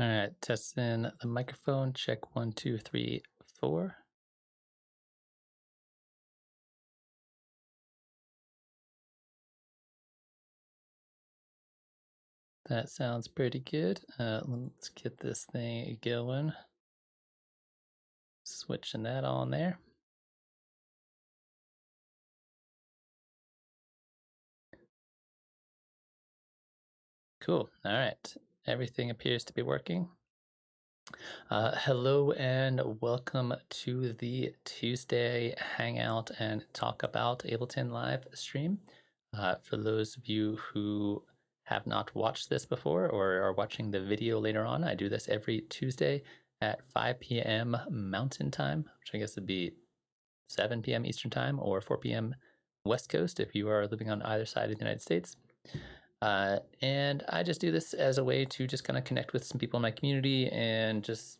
All right, testing the microphone. Check 1, 2, 3, 4. That sounds pretty good. Let's get this thing going. Switching that on there. Cool. All right. Everything appears to be working. Hello and welcome to the Tuesday Hangout and Talk About Ableton live stream. For those of you who have not watched this before or are watching the video later on, I do this every Tuesday at 5 p.m. Mountain Time, which I guess would be 7 p.m. Eastern Time or 4 p.m. West Coast if you are living on either side of the United States. And I just do this as a way to just kind of connect with some people in my community and just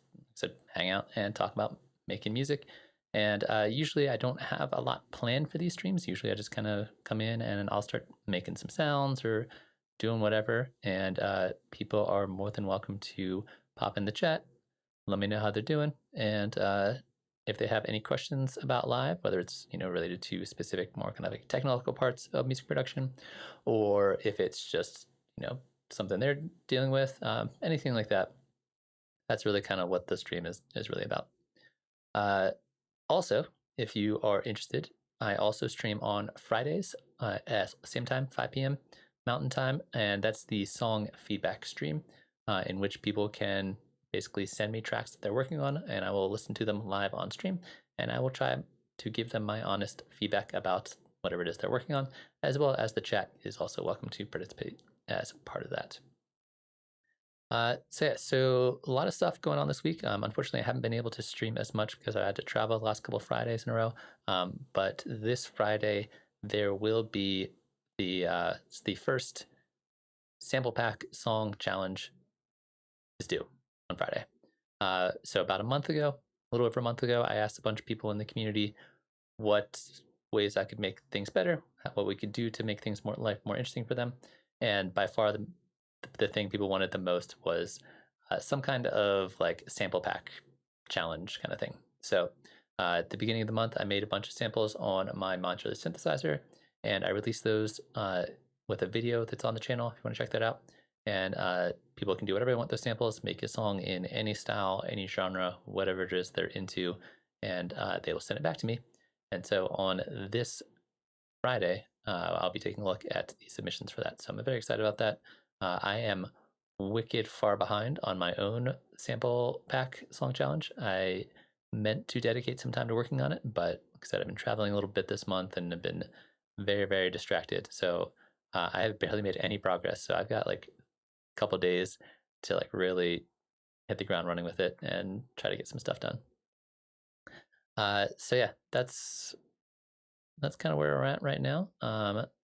hang out and talk about making music. And usually I don't have a lot planned for these streams. Usually I just kind of come in and I'll start making some sounds or doing whatever. And people are more than welcome to pop in the chat, let me know how they're doing. And if they have any questions about live, whether it's related to specific more kind of like technical parts of music production, or if it's just something they're dealing with, anything like that. That's really kind of what the stream is really about. Also, if you are interested, I also stream on Fridays at same time, 5 p.m. Mountain Time, and that's the song feedback stream in which people can basically send me tracks that they're working on, and I will listen to them live on stream, and I will try to give them my honest feedback about whatever it is they're working on, as well as the chat is also welcome to participate as part of that. So a lot of stuff going on this week. Unfortunately, I haven't been able to stream as much because I had to travel the last couple of Fridays in a row. But this Friday, there will be the first sample pack song challenge is due on Friday. So about a month ago, a little over a month ago, I asked a bunch of people in the community what ways I could make things better, what we could do to make things more interesting for them. And by far the thing people wanted the most was some kind of like sample pack challenge kind of thing. So at the beginning of the month, I made a bunch of samples on my modular synthesizer, and I released those with a video that's on the channel if you want to check that out. And people can do whatever they want those samples, make a song in any style, any genre, whatever it is they're into, and they will send it back to me. And so on this Friday, I'll be taking a look at the submissions for that. So I'm very excited about that. I am wicked far behind on my own sample pack song challenge. I meant to dedicate some time to working on it, but like I said, I've been traveling a little bit this month and have been very, very distracted. So I have barely made any progress. So I've got like a couple days to like really hit the ground running with it and try to get some stuff done. So yeah, that's kind of where we're at right now.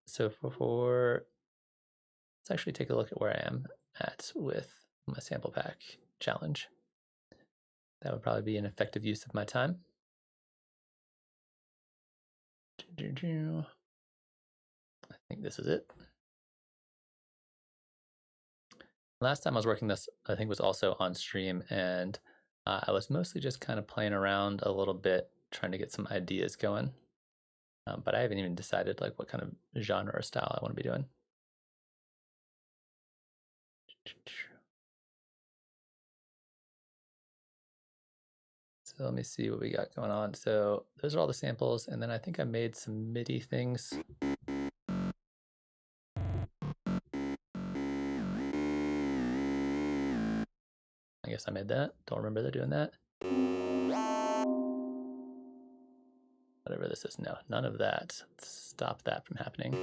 So let's actually take a look at where I am at with my sample pack challenge. That would probably be an effective use of my time. I think this is it. Last time I was working this, I think was also on stream, and I was mostly just kind of playing around a little bit, trying to get some ideas going. But I haven't even decided like what kind of genre or style I want to be doing. So let me see what we got going on. So those are all the samples, and then I think I made some MIDI things. I guess I made that. Don't remember doing that. Whatever this is. No, none of that. Let's stop that from happening.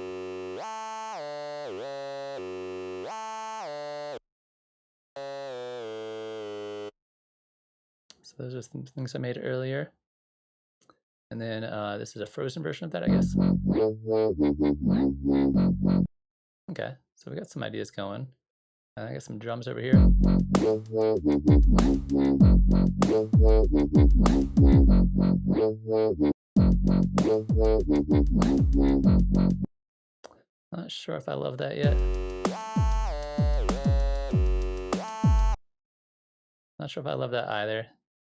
So those are some things I made earlier. And then this is a frozen version of that, I guess. Okay, so we got some ideas going. I got some drums over here. Not sure if I love that yet. Not sure if I love that either.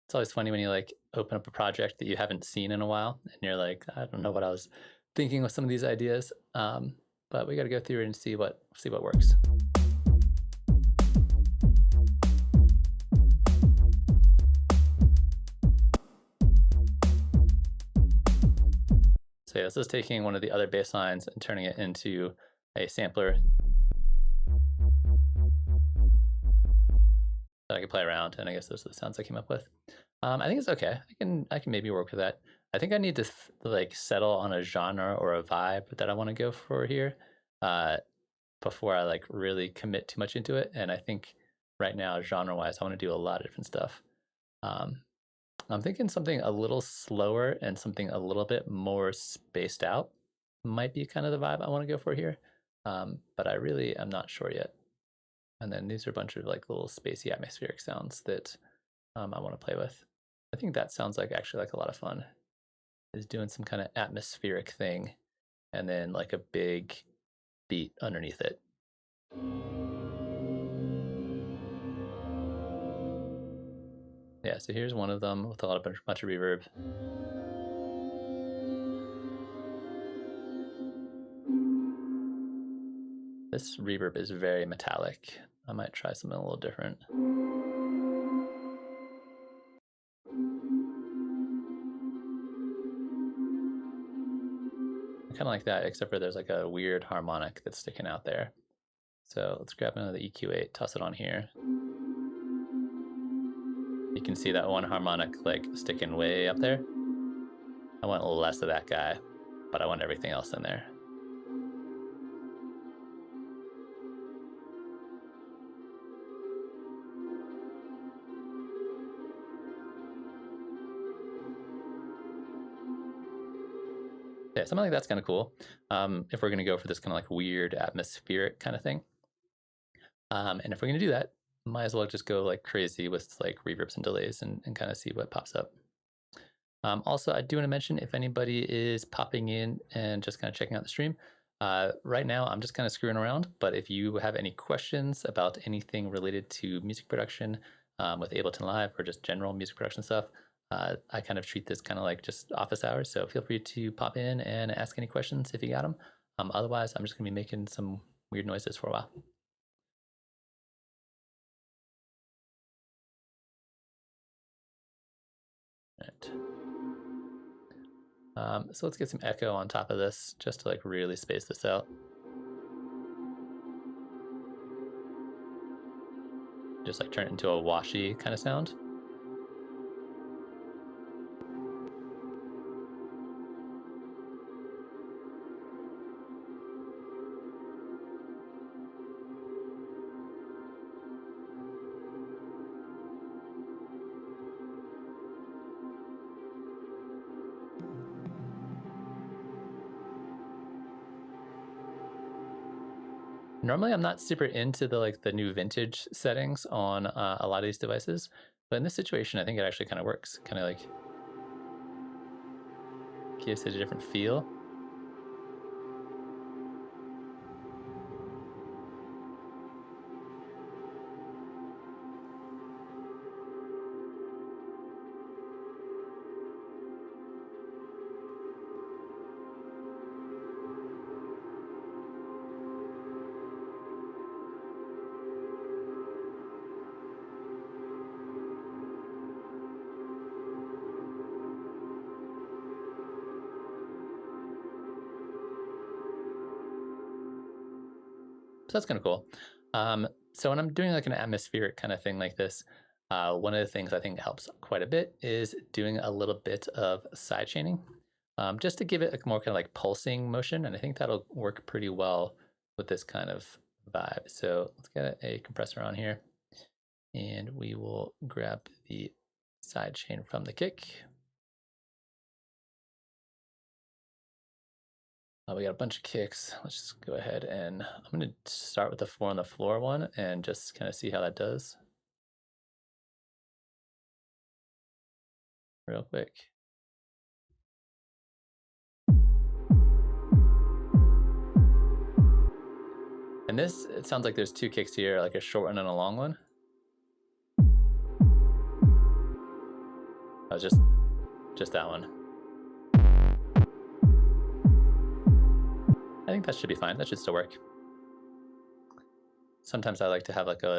It's always funny when you like open up a project that you haven't seen in a while, and you're like, I don't know what I was thinking with some of these ideas. But we got to go through and see what works. So yeah, this is taking one of the other bass lines and turning it into a sampler that I can play around, and I guess those are the sounds I came up with. I think it's okay. I can maybe work with that. I think I need to like settle on a genre or a vibe that I want to go for here before I like really commit too much into it. And I think right now, genre-wise, I want to do a lot of different stuff. I'm thinking something a little slower and something a little bit more spaced out might be kind of the vibe I want to go for here. But I really am not sure yet. And then these are a bunch of like little spacey atmospheric sounds that I want to play with. I think that sounds like actually like a lot of fun, is doing some kind of atmospheric thing and then like a big beat underneath it. Yeah, so here's one of them with a bunch of reverb. This reverb is very metallic. I might try something a little different. I kind of like that, except for there's like a weird harmonic that's sticking out there. So let's grab another EQ8, toss it on here. You can see that one harmonic like sticking way up there. I want less of that guy, but I want everything else in there. Yeah, something like that's kind of cool. If we're going to go for this kind of like weird atmospheric kind of thing. And if we're going to do that, might as well just go like crazy with like reverbs and delays and kind of see what pops up. Also, I do want to mention, if anybody is popping in and just kind of checking out the stream, right now I'm just kind of screwing around, but if you have any questions about anything related to music production with Ableton Live or just general music production stuff, I kind of treat this kind of like just office hours, so feel free to pop in and ask any questions if you got them. Otherwise, I'm just going to be making some weird noises for a while. Right. So let's get some echo on top of this just to like really space this out. Just like turn it into a washy kind of sound. Normally, I'm not super into the new vintage settings on a lot of these devices, but in this situation, I think it actually kind of works. Kind of like gives it a different feel. So that's kind of cool. So when I'm doing like an atmospheric kind of thing like this, one of the things I think helps quite a bit is doing a little bit of side chaining, just to give it a more kind of like pulsing motion. And I think that'll work pretty well with this kind of vibe. So let's get a compressor on here and we will grab the side chain from the kick. We got a bunch of kicks. Let's just go ahead and I'm going to start with the 4 on the floor one and just kind of see how that does real quick. And this, it sounds like there's 2 kicks here, like a short one and a long one. Oh, just that one. I think that should be fine. That should still work. Sometimes I like to have like a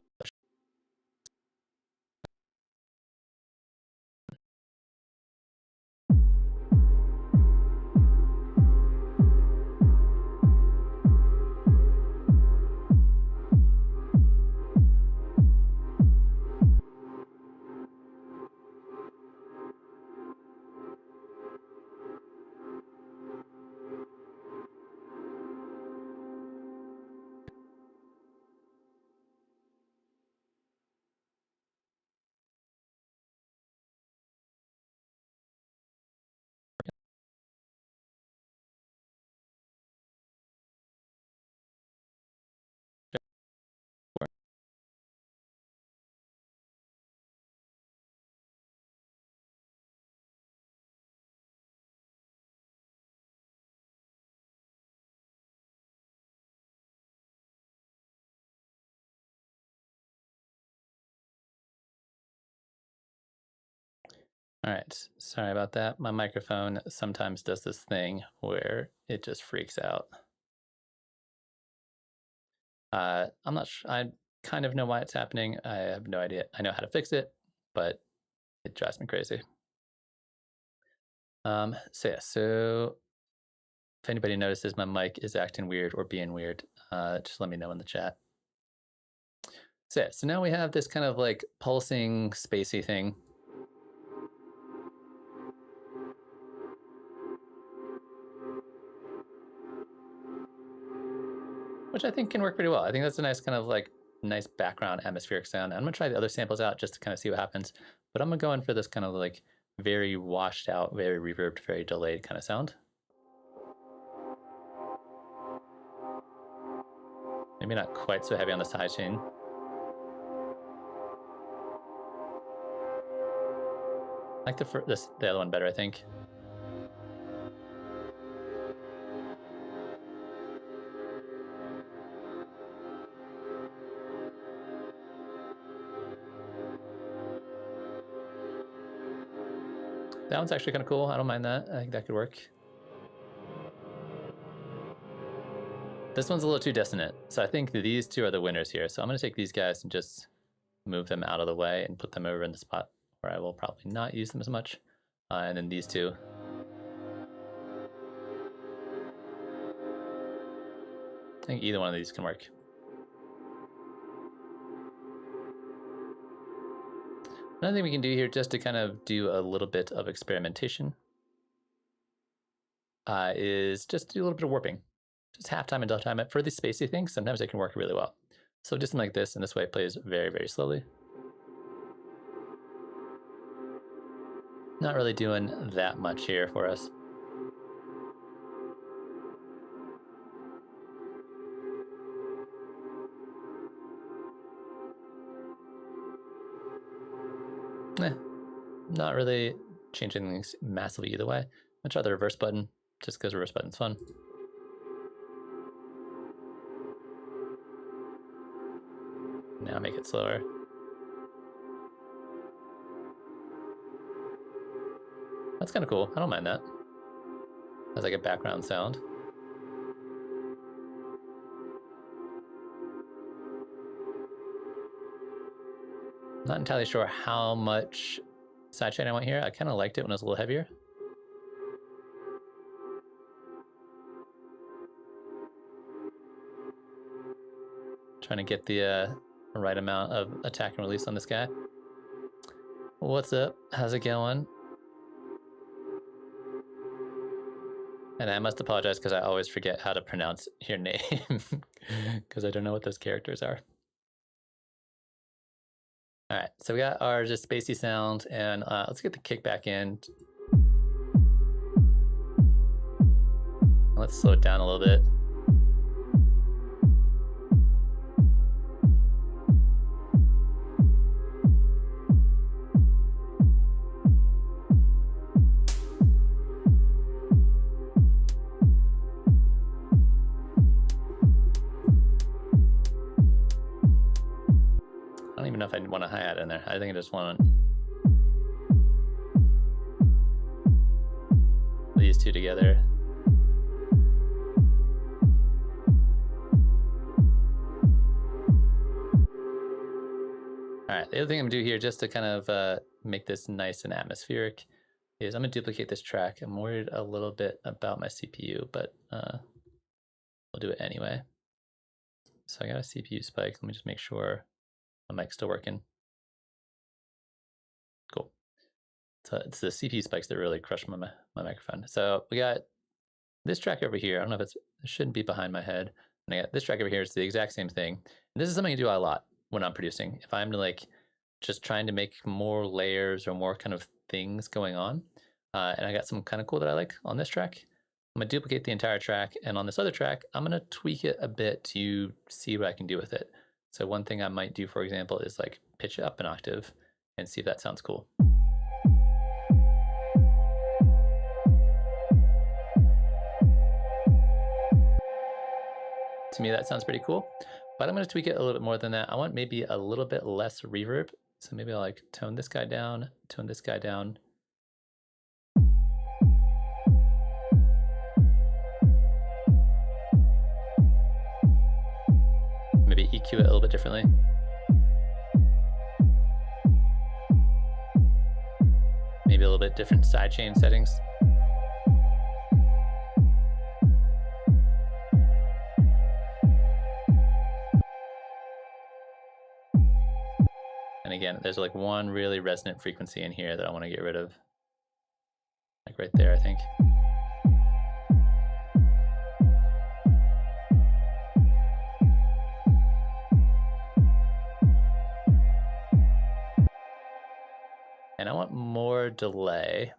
All right, sorry about that. My microphone sometimes does this thing where it just freaks out. I'm not sure. I kind of know why it's happening. I have no idea. I know how to fix it, but it drives me crazy. So if anybody notices my mic is acting weird or being weird, just let me know in the chat. So now we have this kind of like pulsing spacey thing. Which I think can work pretty well. I think that's a nice kind of like nice background atmospheric sound. I'm gonna try the other samples out just to kind of see what happens. But I'm gonna go in for this kind of like very washed out, very reverbed, very delayed kind of sound. Maybe not quite so heavy on the side chain. I like the other one better, I think. That one's actually kind of cool. I don't mind that. I think that could work. This one's a little too dissonant. So I think these two are the winners here. So I'm going to take these guys and just move them out of the way and put them over in the spot where I will probably not use them as much. And then these two. I think either one of these can work. Another thing we can do here, just to kind of do a little bit of experimentation, is just do a little bit of warping. Just halftime and delta time. For these spacey things, sometimes they can work really well. So just something like this, and this way it plays very, very slowly. Not really doing that much here for us. Not really changing things massively either way. I'll try the reverse button, just because reverse button's fun. Now make it slower. That's kind of cool. I don't mind that. As like a background sound. Not entirely sure how much sidechain I want here. I kind of liked it when it was a little heavier. Trying to get the right amount of attack and release on this guy. What's up? How's it going? And I must apologize because I always forget how to pronounce your name because I don't know what those characters are. All right, so we got our just spacey sound, and let's get the kick back in. Let's slow it down a little bit. I don't even know if I want a hi-hat in there. I think I just want these two together. All right, the other thing I'm gonna do here, just to kind of make this nice and atmospheric, is I'm gonna duplicate this track. I'm worried a little bit about my CPU, but we'll do it anyway. So I got a CPU spike. Let me just make sure my mic's still working. Cool. So it's the CPU spikes that really crush my microphone. So we got this track over here. I don't know if it shouldn't be behind my head. And I got this track over here. It's the exact same thing. And this is something I do a lot when I'm producing. If I'm like just trying to make more layers or more kind of things going on, and I got some kind of cool that I like on this track, I'm gonna duplicate the entire track, and on this other track, I'm gonna tweak it a bit to see what I can do with it. So one thing I might do, for example, is like pitch it up an octave and see if that sounds cool. To me, that sounds pretty cool, but I'm gonna tweak it a little bit more than that. I want maybe a little bit less reverb. So maybe I'll like tone this guy down, tone this guy down. Maybe EQ it a little bit differently. Maybe a little bit different sidechain settings. And again, there's like one really resonant frequency in here that I want to get rid of. Like right there, I think. And I want more delay.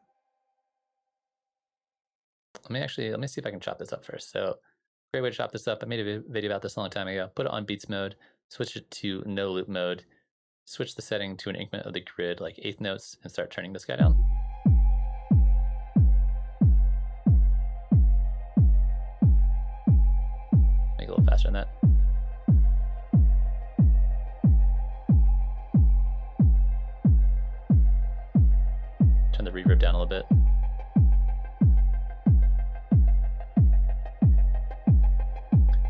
Let me see if I can chop this up first. So great way to chop this up. I made a video about this a long time ago. Put it on beats mode, switch it to no loop mode, switch the setting to an increment of the grid, like 1/8 notes, and start turning this guy down. Make it a little faster than that. Turn the reverb down a little bit.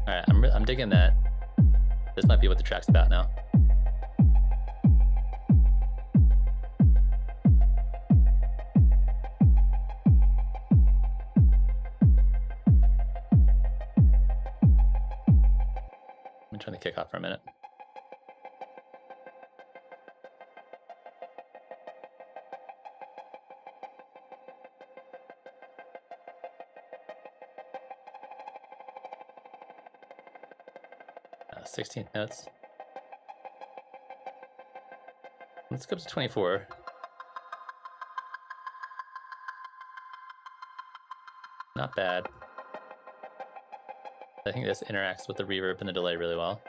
All right, I'm digging that. This might be what the track's about now. Let me turn the kick off for a minute. Uh, 16th notes. Let's go up to 24. Not bad. I think this interacts with the reverb and the delay really well.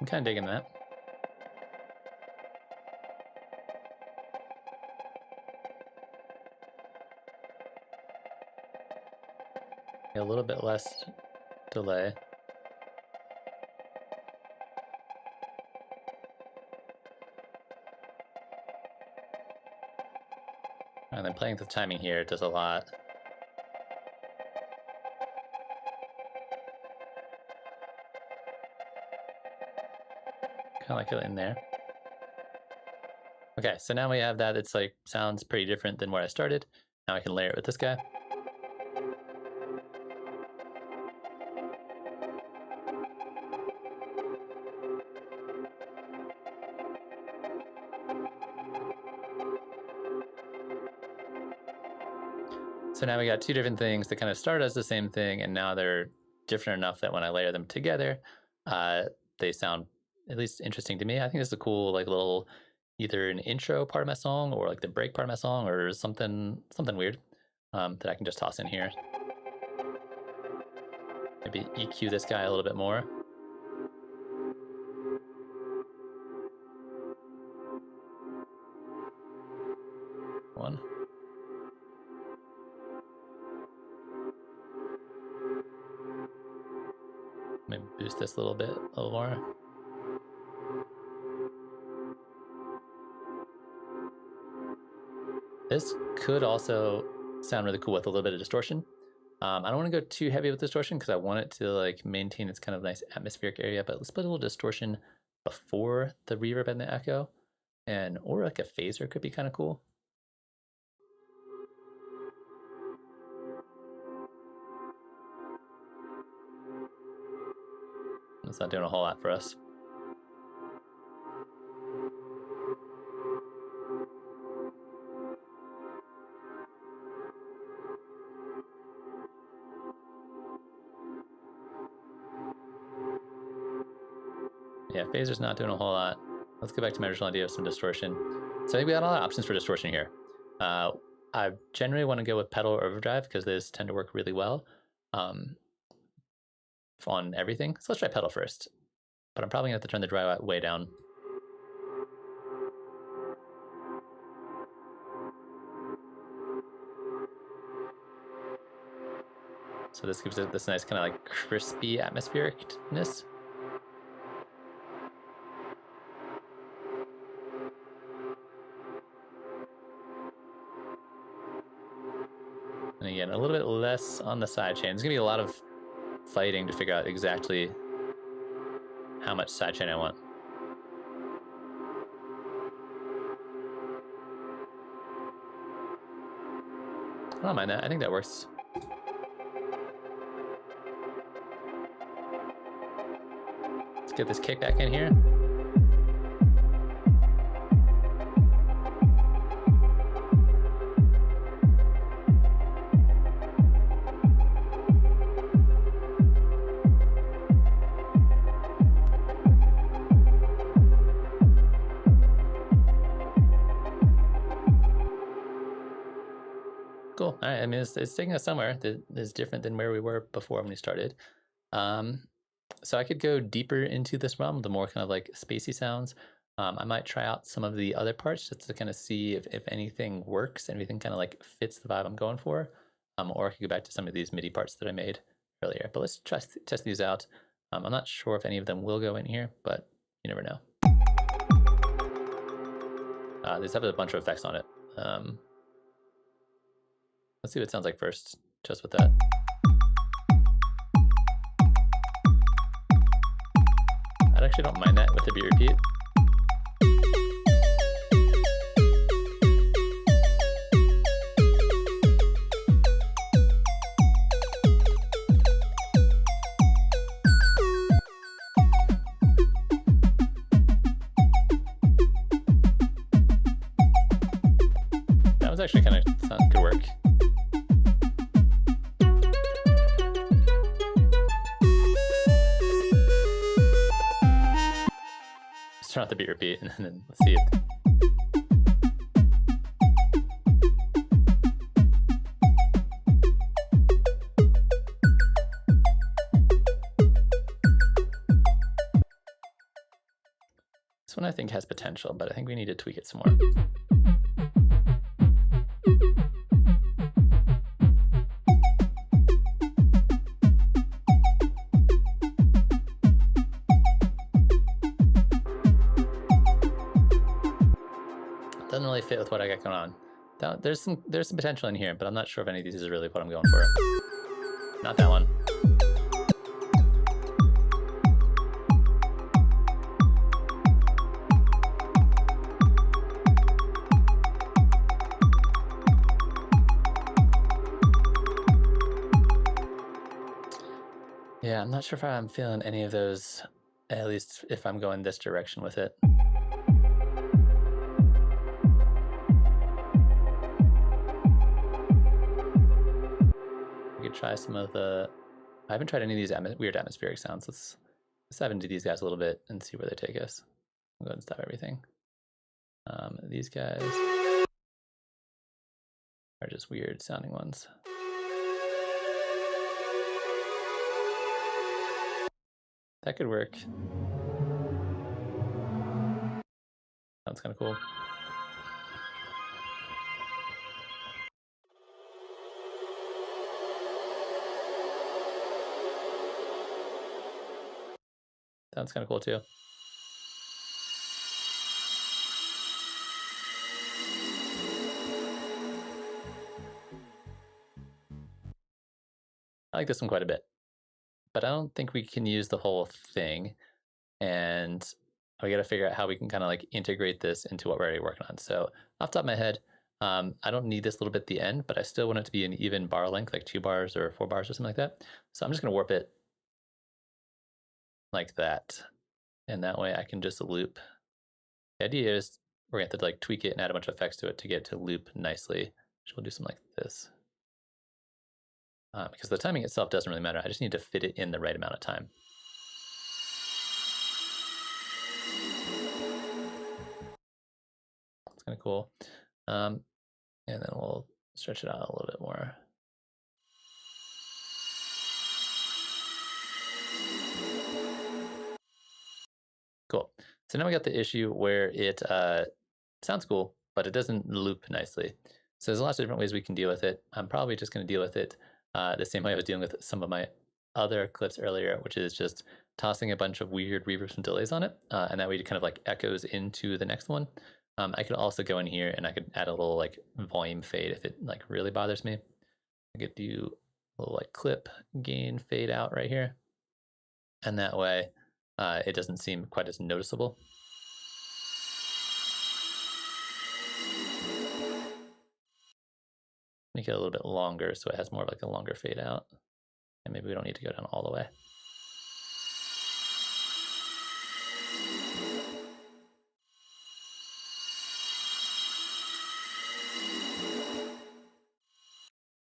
I'm kind of digging that. A little bit less delay. And then playing with the timing here does a lot. Kind of like it in there. Okay, so now we have that. It's like sounds pretty different than where I started. Now I can layer it with this guy. So now we got two different things that kind of start as the same thing, and now they're different enough that when I layer them together, they sound at least interesting to me. I think this is a cool, like, little, either an intro part of my song or like the break part of my song or something weird that I can just toss in here. Maybe EQ this guy a little bit more. One. Maybe boost this a little bit, a little more. This could also sound really cool with a little bit of distortion. I don't want to go too heavy with distortion because I want it to like maintain its kind of nice atmospheric area, but let's put a little distortion before the reverb and the echo, or like a phaser could be kind of cool. It's not doing a whole lot for us. Yeah, phaser's not doing a whole lot. Let's go back to my original idea of some distortion. So I think we got a lot of options for distortion here. I generally want to go with pedal or overdrive because those tend to work really well on everything. So let's try pedal first. But I'm probably gonna have to turn the dry way down. So this gives it this nice kind of like crispy atmosphericness. And again, a little bit less on the sidechain. There's gonna be a lot of fighting to figure out exactly how much sidechain I want. I don't mind that. I think that works. Let's get this kickback in here. Cool. All right. I mean, it's taking us somewhere that is different than where we were before when we started. So I could go deeper into this realm, the more kind of like spacey sounds. I might try out some of the other parts just to kind of see if anything works, anything kind of like fits the vibe I'm going for. Or I could go back to some of these MIDI parts that I made earlier. But let's test these out. I'm not sure if any of them will go in here, but you never know. These have a bunch of effects on it. Let's see what it sounds like first, just with that. I actually don't mind that with the beat repeat. That was actually kind of good work. Turn off the beat repeat and then let's see it. This one I think has potential, but I think we need to tweak it some more. Doesn't really fit with what I got going on. There's some potential in here, but I'm not sure if any of these is really what I'm going for. Not that one. not sure if I'm feeling any of those, at least if I'm going this direction with it. We could try some of the, I haven't tried any of these weird atmospheric sounds. Let's dive into these guys a little bit and see where they take us. I'll go ahead and stop everything. These guys are just weird sounding ones. That could work. Sounds kind of cool. Sounds kind of cool too. I like this one quite a bit, but I don't think we can use the whole thing, and we got to figure out how we can kind of like integrate this into what we're already working on. So off the top of my head, I don't need this little bit at the end, but I still want it to be an even bar length, like 2 bars or 4 bars or something like that. So I'm just going to warp it like that, and that way I can just loop. The idea is we're going to have to like tweak it and add a bunch of effects to it to get it to loop nicely. So we'll do something like this. Because the timing itself doesn't really matter. I just need to fit it in the right amount of time. It's kind of cool. And then we'll stretch it out a little bit more. Cool. So now we got the issue where it sounds cool, but it doesn't loop nicely. So there's lots of different ways we can deal with it. I'm probably just going to deal with it the same way I was dealing with some of my other clips earlier, which is just tossing a bunch of weird reverbs and delays on it, and that way it kind of like echoes into the next one. I could also go in here and I could add a little like volume fade if it like really bothers me. I could do a little like clip gain fade out right here, and that way it doesn't seem quite as noticeable. Make it a little bit longer so it has more of like a longer fade out. And maybe we don't need to go down all the way.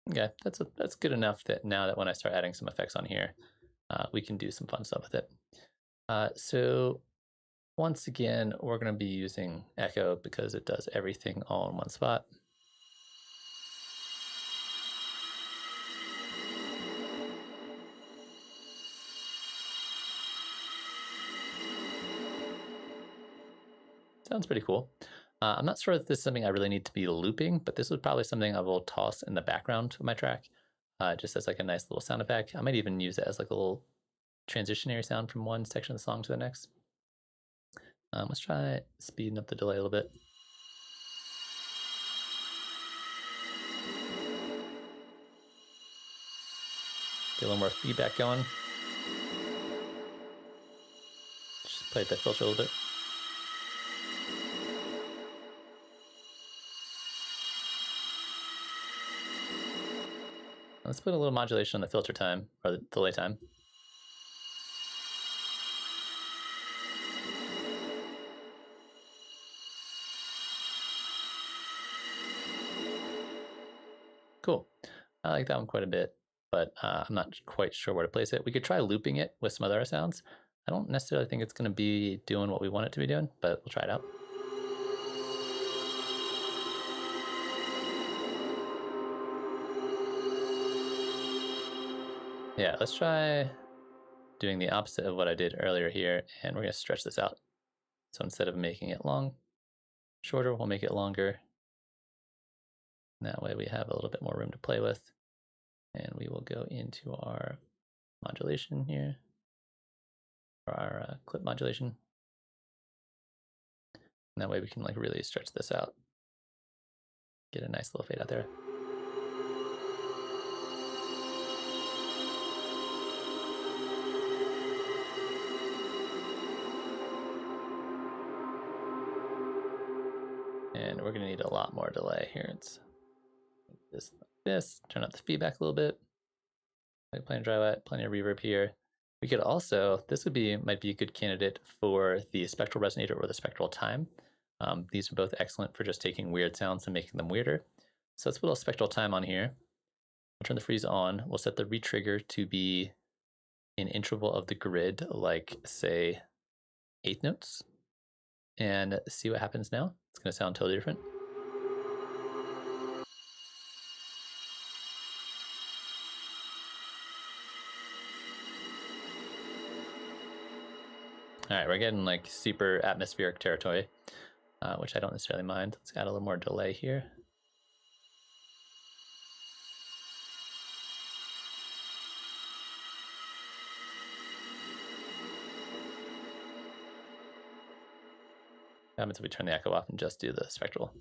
Okay, that's good enough that now that when I start adding some effects on here, we can do some fun stuff with it. So once again, we're going to be using echo because it does everything all in one spot. Sounds pretty cool. I'm not sure if this is something I really need to be looping, but this is probably something I will toss in the background of my track, just as like a nice little sound effect. I might even use it as like a little transitionary sound from one section of the song to the next. Let's try speeding up the delay a little bit. Get a little more feedback going. Just play the filter a little bit. Let's put a little modulation on the filter time, or the delay time. Cool. I like that one quite a bit, but I'm not quite sure where to place it. We could try looping it with some other sounds. I don't necessarily think it's going to be doing what we want it to be doing, but we'll try it out. Yeah, let's try doing the opposite of what I did earlier here, and we're going to stretch this out. So instead of making it shorter, we'll make it longer. And that way we have a little bit more room to play with. And we will go into our modulation here, or our clip modulation. And that way we can like really stretch this out. Get a nice little fade out there. And we're going to need a lot more delay here. It's this, like this. Turn up the feedback a little bit. Like plenty of dry wet, plenty of reverb here. We could also, this might be a good candidate for the spectral resonator or the spectral time. These are both excellent for just taking weird sounds and making them weirder. So let's put a little spectral time on here. We'll turn the freeze on. We'll set the retrigger to be an interval of the grid, like say 8 notes, and see what happens now. It's going to sound totally different. All right, we're getting like super atmospheric territory, which I don't necessarily mind. Let's add a little more delay here. What happens if we turn the echo off and just do the spectral?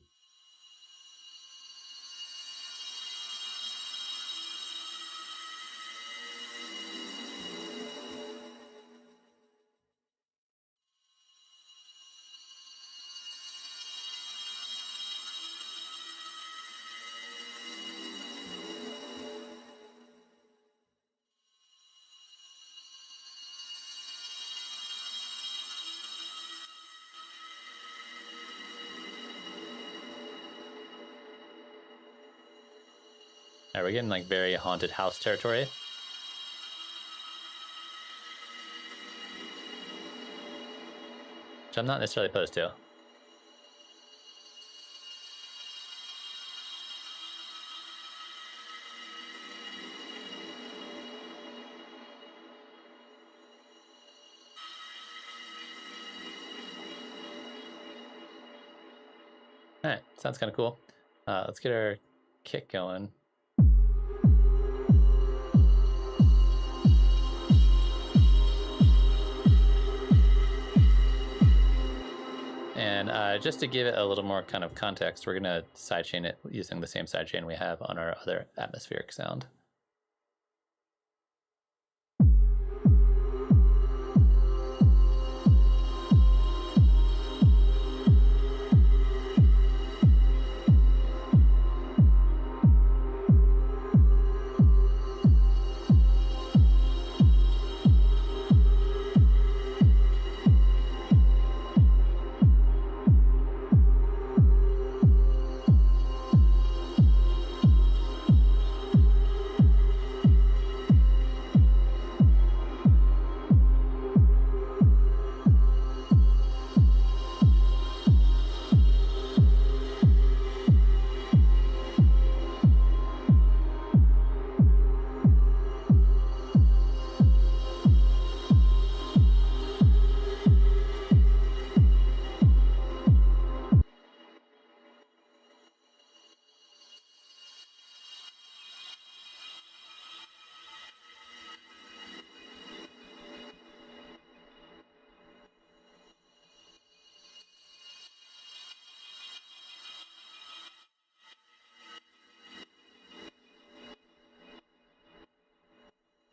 All right, we're getting like very haunted house territory. Which I'm not necessarily opposed to. All right, sounds kind of cool. Let's get our kick going. And just to give it a little more kind of context, we're going to sidechain it using the same sidechain we have on our other atmospheric sound.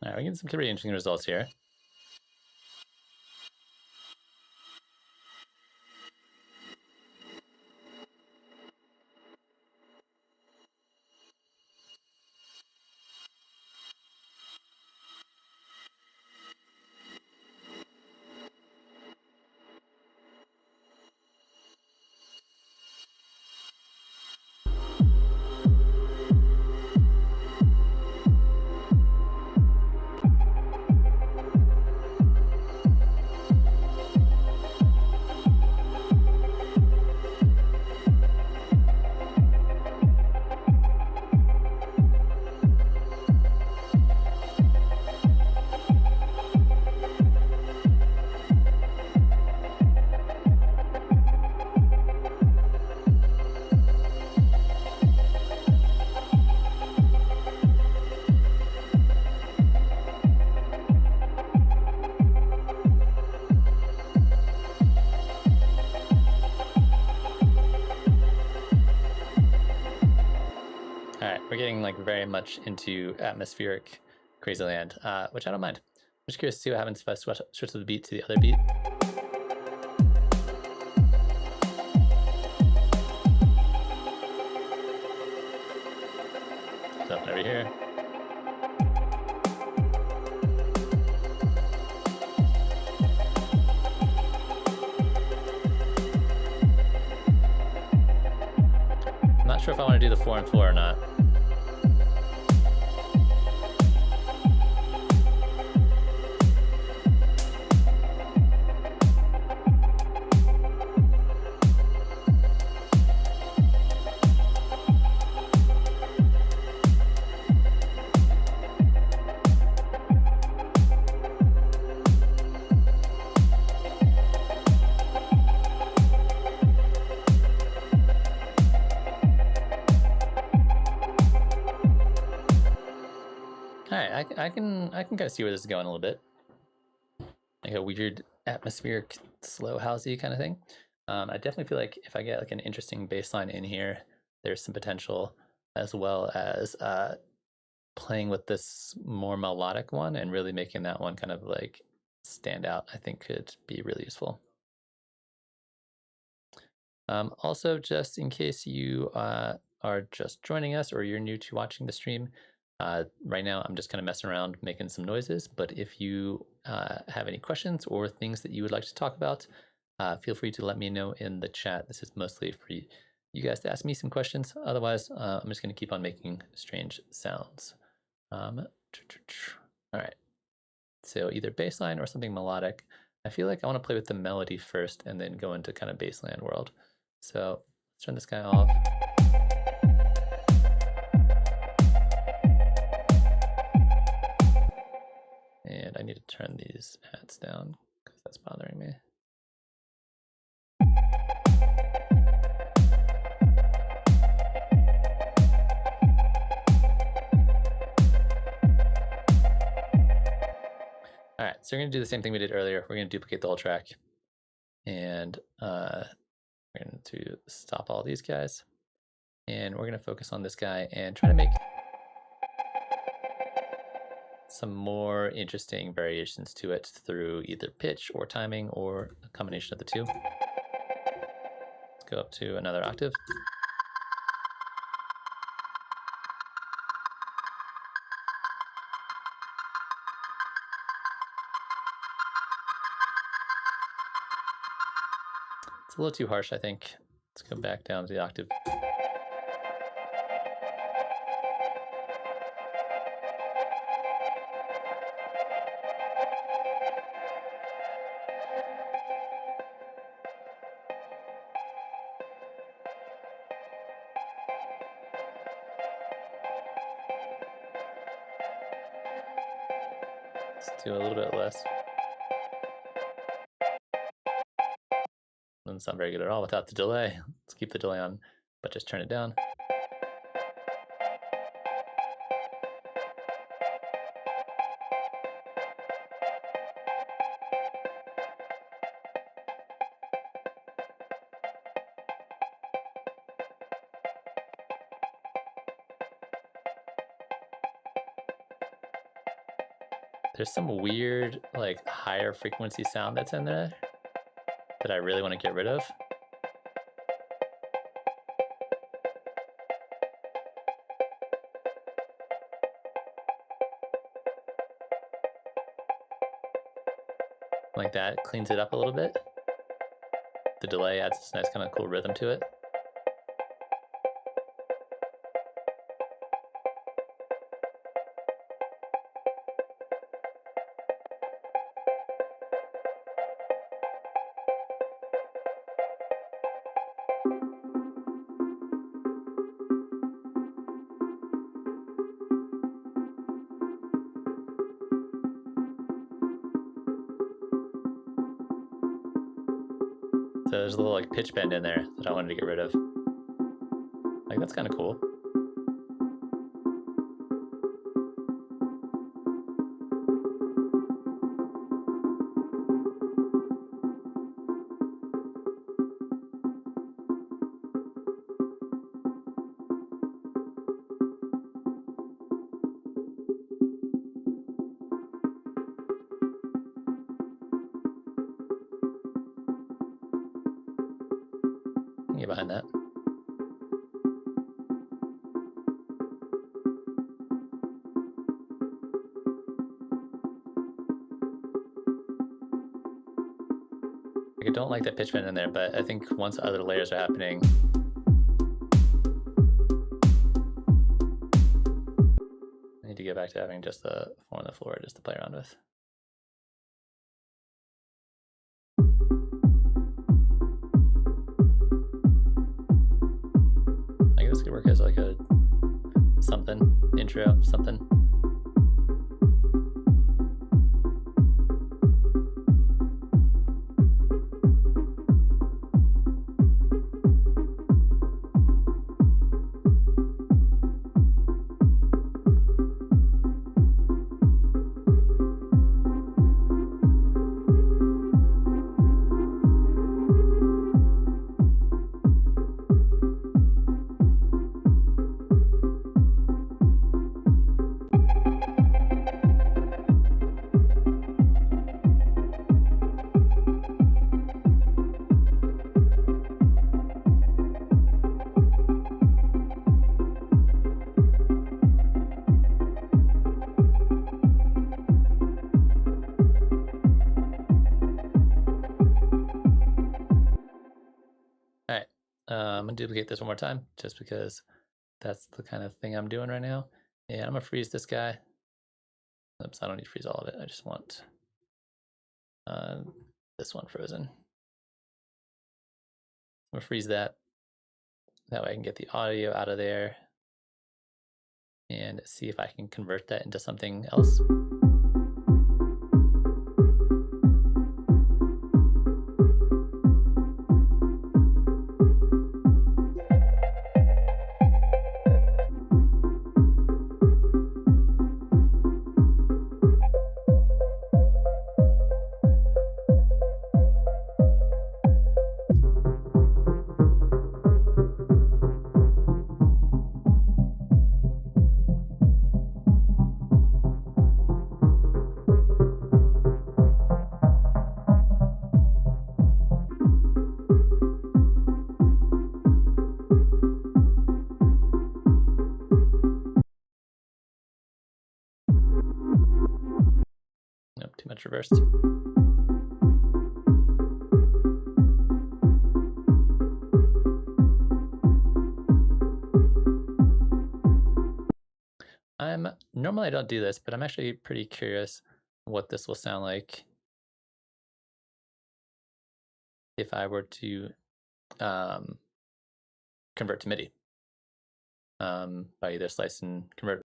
All right, we're getting some pretty interesting results here. We're getting like very much into atmospheric crazy land, which I don't mind. I'm just curious to see what happens if I switch the beat to the other beat. Something over here. sure if I want to do the 4 and 4 or not. Alright, I can kind of see where this is going a little bit. Like a weird atmospheric, slow housey kind of thing. I definitely feel like if I get like an interesting bass line in here, there's some potential, as well as playing with this more melodic one and really making that one kind of like stand out, I think could be really useful. Also, just in case you are just joining us or you're new to watching the stream, right now I'm just kind of messing around making some noises, but if you have any questions or things that you would like to talk about, feel free to let me know in the chat. This is mostly for you guys to ask me some questions. Otherwise, I'm just going to keep on making strange sounds. All right, so either bass line or something melodic. I feel like I want to play with the melody first and then go into kind of bassland world. So let's turn this guy off. And I need to turn these hats down because that's bothering me. All right, so we're going to do the same thing we did earlier. We're going to duplicate the whole track. And we're going to stop all these guys. And we're going to focus on this guy and try to make some more interesting variations to it through either pitch or timing or a combination of the two. Let's go up to another octave. It's a little too harsh, I think. Let's go back down to the octave. Let's do a little bit less. Doesn't sound very good at all without the delay. Let's keep the delay on, but just turn it down. There's some weird, like, higher frequency sound that's in there that I really want to get rid of. Like that cleans it up a little bit. The delay adds this nice kind of cool rhythm to it. So there's a little like pitch bend in there that I wanted to get rid of. Like that's kind of cool. Get behind that. I don't like that pitch bend in there, but I think once other layers are happening, to get back to having just the 4 on the floor just to play around with. I guess this could work as like a something intro, something. All right, I'm gonna duplicate this one more time just because that's the kind of thing I'm doing right now. And I'm gonna freeze this guy. Oops, I don't need to freeze all of it. I just want this one frozen. I'm gonna freeze that. That way I can get the audio out of there and see if I can convert that into something else. Nope, too much reversed. Normally I don't do this, but I'm actually pretty curious what this will sound like if I were to convert to MIDI by either slice and convert.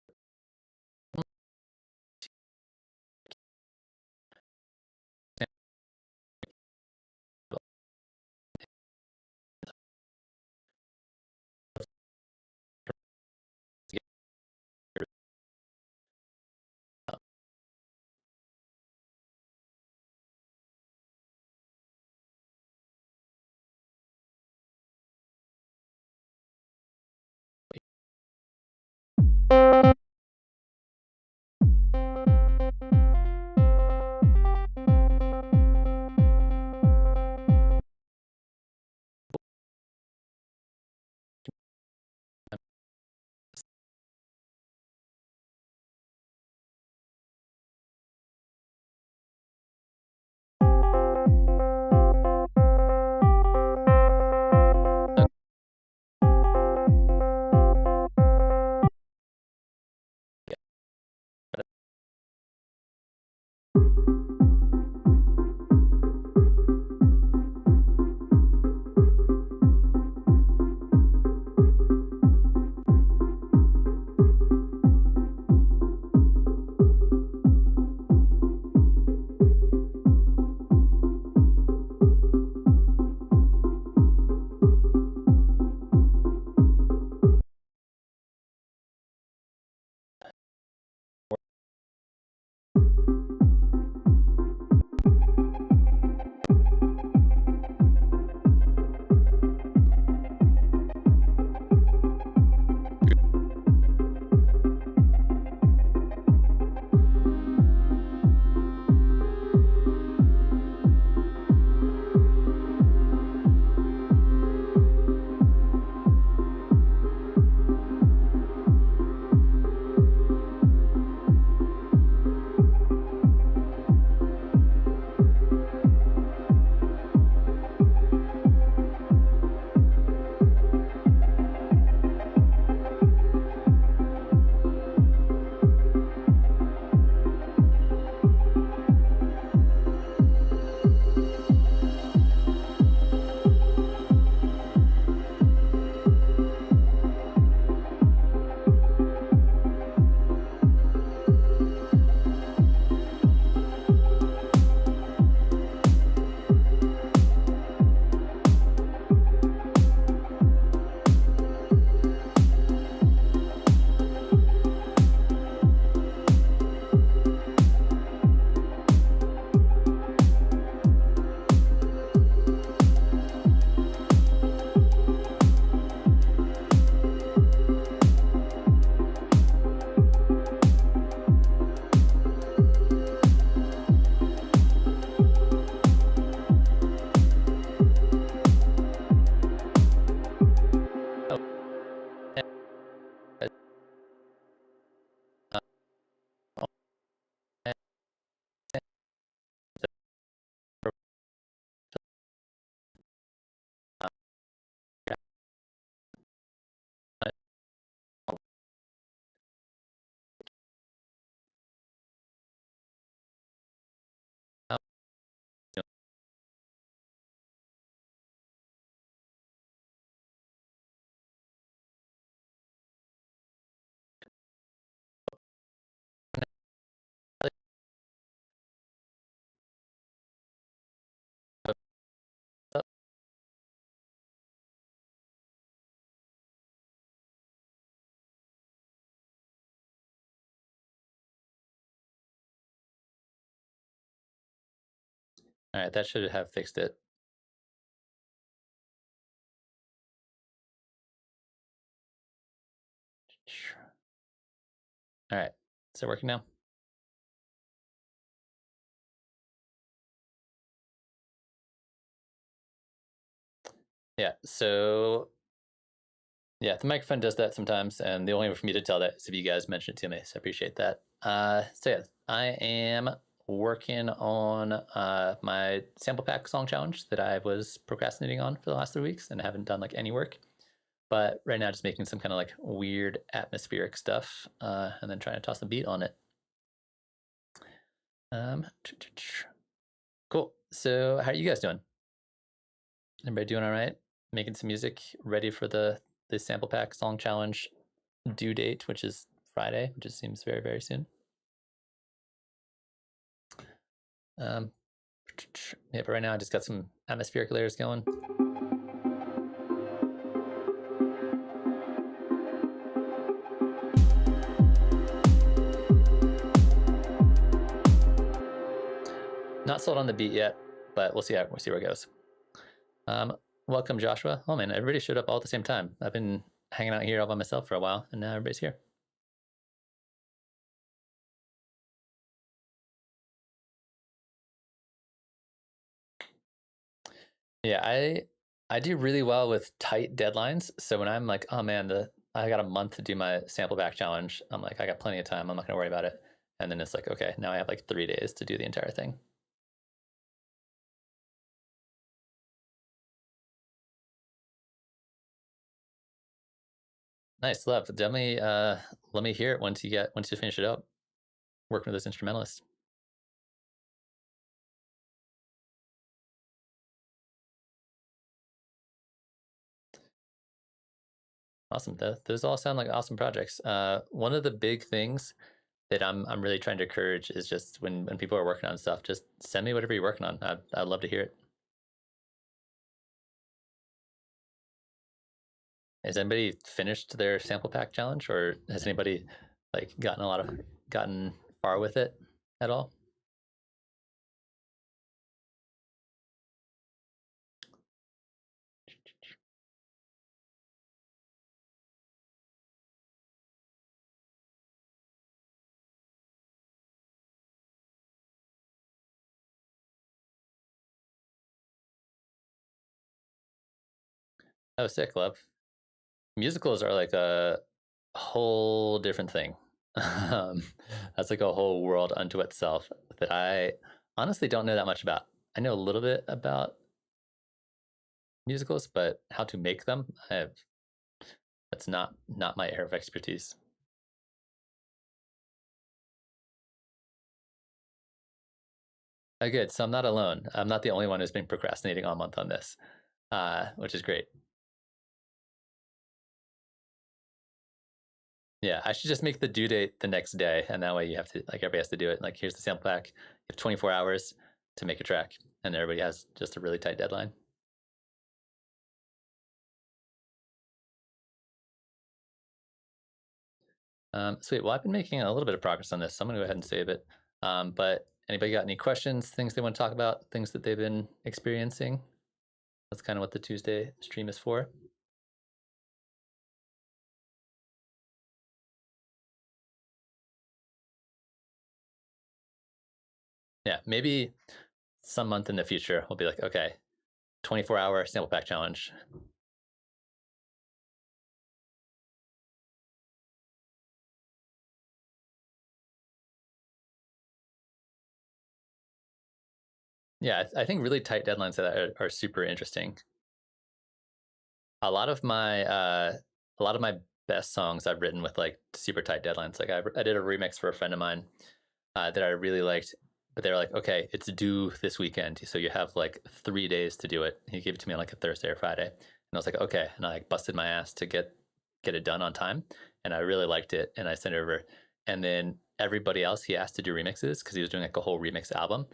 All right, that should have fixed it. All right, is it working now? Yeah, so yeah, the microphone does that sometimes, and the only way for me to tell that is if you guys mention it to me, so I appreciate that. So yeah, I am working on my sample pack song challenge that I was procrastinating on for the last 3 weeks and haven't done like any work. But right now, just making some kind of like weird atmospheric stuff, and then trying to toss a beat on it. Cool. So how are you guys doing? Everybody doing all right? Making some music, ready for the sample pack song challenge due date, which is Friday, which just seems very, very soon. Yeah, but right now I just got some atmospheric layers going. Not sold on the beat yet, but we'll see where it goes. Welcome, Joshua. Oh man, everybody showed up all at the same time. I've been hanging out here all by myself for a while, and now everybody's here. Yeah, I do really well with tight deadlines. So when I'm like, oh man, I got a month to do my sample back challenge, I'm like, I got plenty of time. I'm not gonna worry about it. And then it's like, okay, now I have like 3 days to do the entire thing. Nice, love. Definitely let me hear it once you finish it up, working with those instrumentalists. Awesome. Those all sound like awesome projects. One of the big things that I'm really trying to encourage is just when people are working on stuff, just send me whatever you're working on. I'd love to hear it. Has anybody finished their sample pack challenge, or has anybody like gotten far with it at all? Oh, sick, love. Musicals are like a whole different thing. That's like a whole world unto itself that I honestly don't know that much about. I know a little bit about musicals, but how to make them, that's not my area of expertise. Oh, good. So I'm not alone. I'm not the only one who's been procrastinating all month on this, which is great. Yeah, I should just make the due date the next day, and that way you have to like everybody has to do it. Like here's the sample pack. You have 24 hours to make a track, and everybody has just a really tight deadline. Sweet. Well, I've been making a little bit of progress on this, so I'm gonna go ahead and save it. But anybody got any questions, things they want to talk about, things that they've been experiencing? That's kind of what the Tuesday stream is for. Yeah, maybe some month in the future we'll be like, okay, 24-hour sample pack challenge. Yeah, I think really tight deadlines are super interesting. A lot of my best songs I've written with like super tight deadlines. Like I did a remix for a friend of mine that I really liked, but they were like, okay, it's due this weekend, so you have like 3 days to do it. He gave it to me on like a Thursday or Friday, and I was like, okay, and I like busted my ass to get it done on time, and I really liked it, and I sent it over, and then everybody else he asked to do remixes because he was doing like a whole remix album.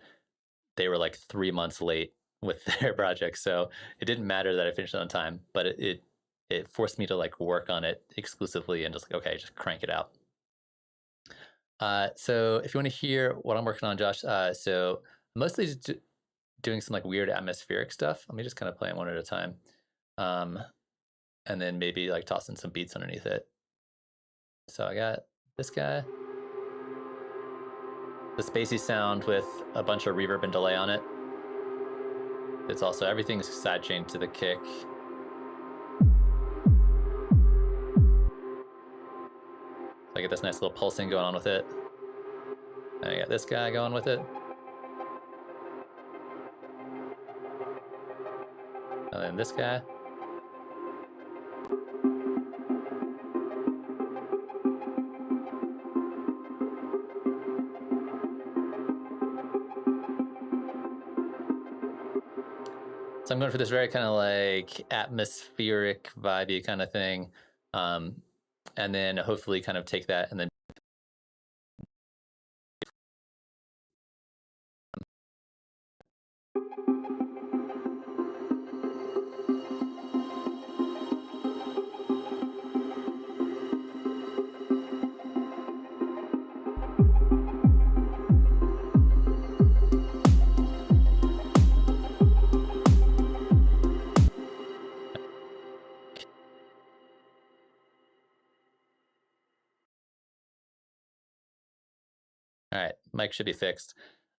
They were like 3 months late with their project, so it didn't matter that I finished it on time, but it forced me to like work on it exclusively and just like, okay, just crank it out. So if you want to hear what I'm working on, Josh, so mostly doing some like weird atmospheric stuff. Let me just kind of play it one at a time. And then maybe like toss in some beats underneath it. So I got this guy, the spacey sound with a bunch of reverb and delay on it. It's also, everything's sidechained to the kick. So I get this nice little pulsing going on with it. And I got this guy going with it. And then this guy. So I'm going for this very kind of like atmospheric, vibey kind of thing. And then hopefully kind of take that and then all right, mic should be fixed.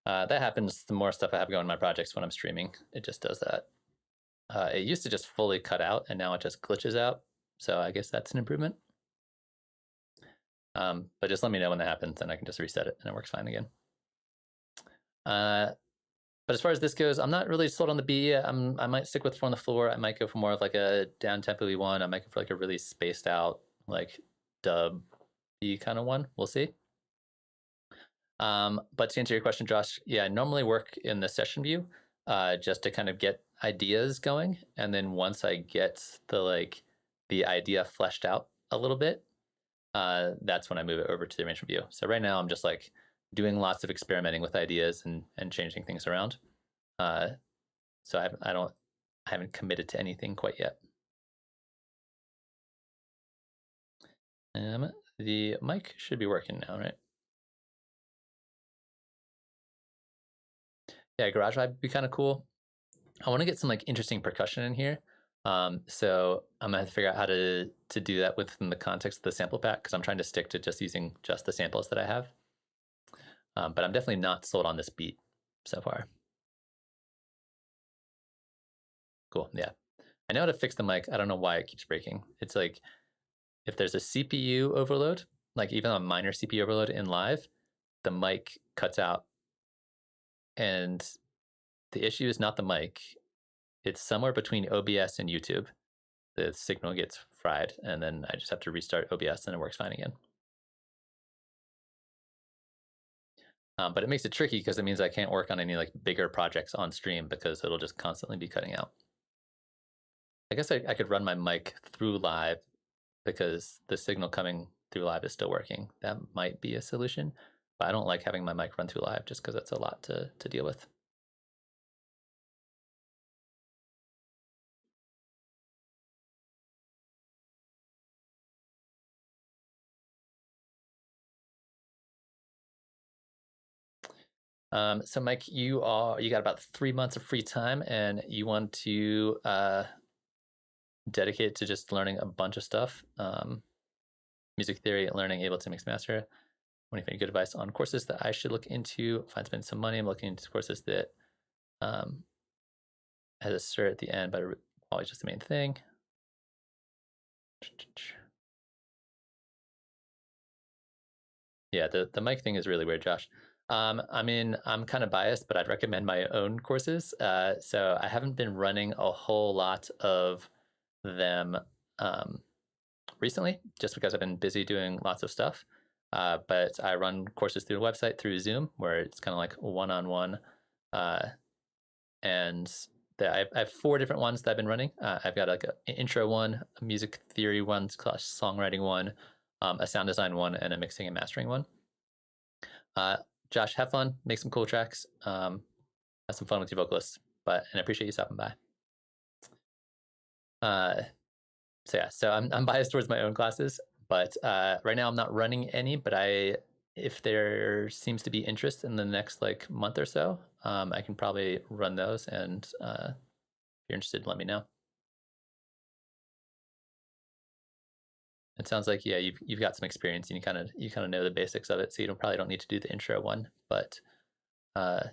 That happens the more stuff I have going in my projects when I'm streaming. It just does that. It used to just fully cut out, and now it just glitches out. So I guess that's an improvement. But just let me know when that happens, and I can just reset it, and it works fine again. But as far as this goes, I'm not really sold on the B yet. I might stick with 4 on the floor. I might go for more of like a down tempo-y one. I might go for like a really spaced out, like dub B kind of one. We'll see. But to answer your question, Josh, yeah, I normally work in the session view just to kind of get ideas going. And then once I get the idea fleshed out a little bit, that's when I move it over to the arrangement view. So right now I'm just like doing lots of experimenting with ideas and changing things around. So I haven't committed to anything quite yet. The mic should be working now, right? Yeah, garage vibe would be kind of cool. I want to get some like interesting percussion in here. So I'm gonna have to figure out how to do that within the context of the sample pack, because I'm trying to stick to just using just the samples that I have. But I'm definitely not sold on this beat so far. Cool, yeah. I know how to fix the mic. I don't know why it keeps breaking. It's like, if there's a CPU overload, like even a minor CPU overload in live, the mic cuts out. And the issue is not the mic. It's somewhere between OBS and YouTube. The signal gets fried, and then I just have to restart OBS and it works fine again. But it makes it tricky because it means I can't work on any like bigger projects on stream because it'll just constantly be cutting out. I guess I could run my mic through live because the signal coming through live is still working. That might be a solution, but I don't like having my mic run through live just because it's a lot to deal with. So Mike, you got about 3 months of free time, and you want to dedicate to just learning a bunch of stuff. Music theory, learning Ableton Mix Master. Want to find good advice on courses that I should look into? If I spend some money, I'm looking into courses that has a cert at the end, but always just the main thing. Yeah, the mic thing is really weird, Josh. I mean, I'm kind of biased, but I'd recommend my own courses. So I haven't been running a whole lot of them recently, just because I've been busy doing lots of stuff. But I run courses through the website through Zoom, where it's kind of like one-on-one. And I have 4 different ones that I've been running. I've got like an intro one, a music theory one, songwriting one, a sound design one, and a mixing and mastering one. Josh, have fun, make some cool tracks, have some fun with your vocalists, and I appreciate you stopping by. So yeah, so I'm biased towards my own classes, but right now I'm not running any, but I if there seems to be interest in the next like month or so, I can probably run those, and if you're interested, let me know. It sounds like, yeah, you've got some experience and you kind of know the basics of it, so you probably don't need to do the intro one, but uh,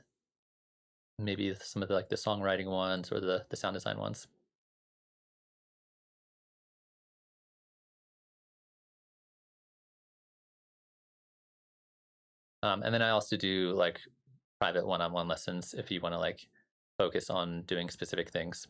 maybe some of the like the songwriting ones or the sound design ones. And then I also do like private one-on-one lessons if you want to like focus on doing specific things.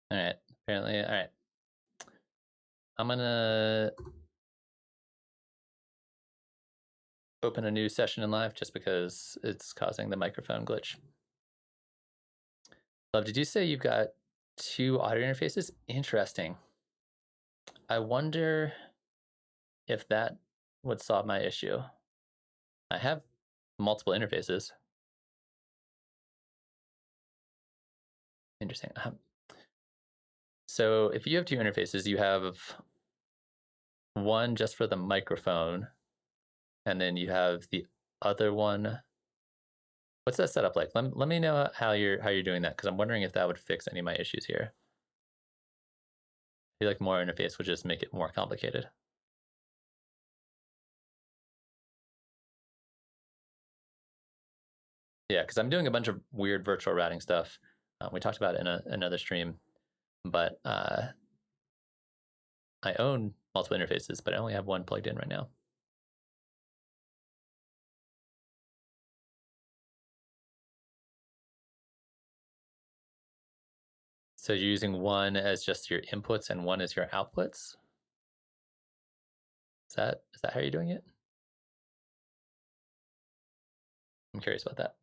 All right. Apparently, all right. I'm gonna open a new session in live just because it's causing the microphone glitch. Love, did you say you've got two audio interfaces? Interesting. I wonder if that would solve my issue. I have multiple interfaces. Interesting. So if you have two interfaces, you have one just for the microphone, and then you have the other one. What's that setup like? Let me know how you're doing that, because I'm wondering if that would fix any of my issues here. I feel like more interface would just make it more complicated. Yeah, because I'm doing a bunch of weird virtual routing stuff. We talked about it in another stream, but I own multiple interfaces, but I only have one plugged in right now. So you're using one as just your inputs and one as your outputs? Is that how you're doing it? I'm curious about that.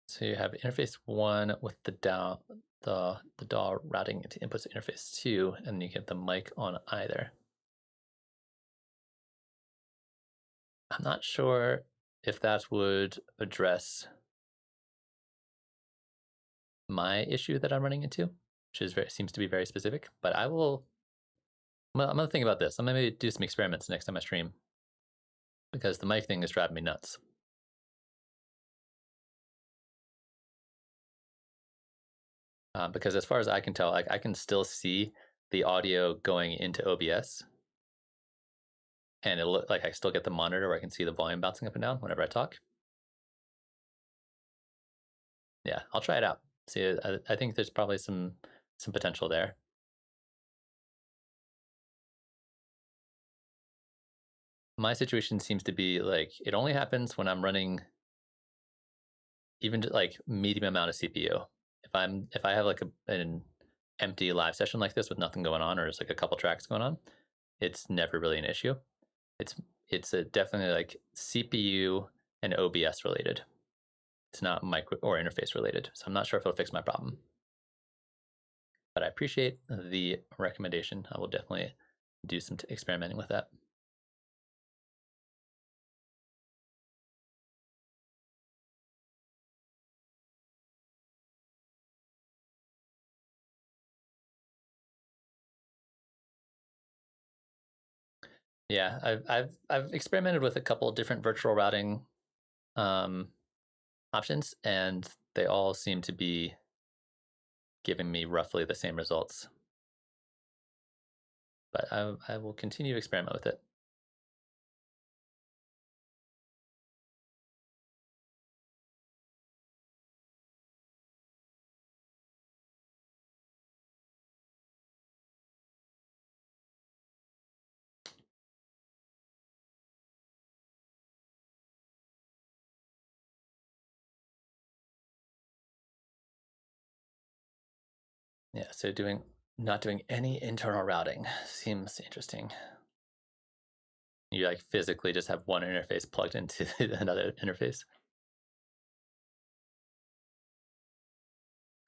So you have interface one with the DAW, the DAW routing into inputs interface two, and you get the mic on either. I'm not sure if that would address my issue that I'm running into, which is seems to be very specific. But I'm gonna think about this. I'm gonna do some experiments next time I stream, because the mic thing is driving me nuts. Because as far as I can tell, I can still see the audio going into OBS, and it look like I still get the monitor where I can see the volume bouncing up and down whenever I talk. Yeah, I'll try it out. See, I think there's probably some potential there. My situation seems to be like it only happens when I'm running even like medium amount of CPU. If I have like an empty live session like this with nothing going on, or it's like a couple tracks going on, it's never really an issue. It's definitely like CPU and OBS related. It's not micro or interface related. So I'm not sure if it'll fix my problem. But I appreciate the recommendation. I will definitely do some experimenting with that. Yeah, I've experimented with a couple of different virtual routing options, and they all seem to be giving me roughly the same results. But I will continue to experiment with it. Yeah, so not doing any internal routing seems interesting. You like physically just have one interface plugged into another interface.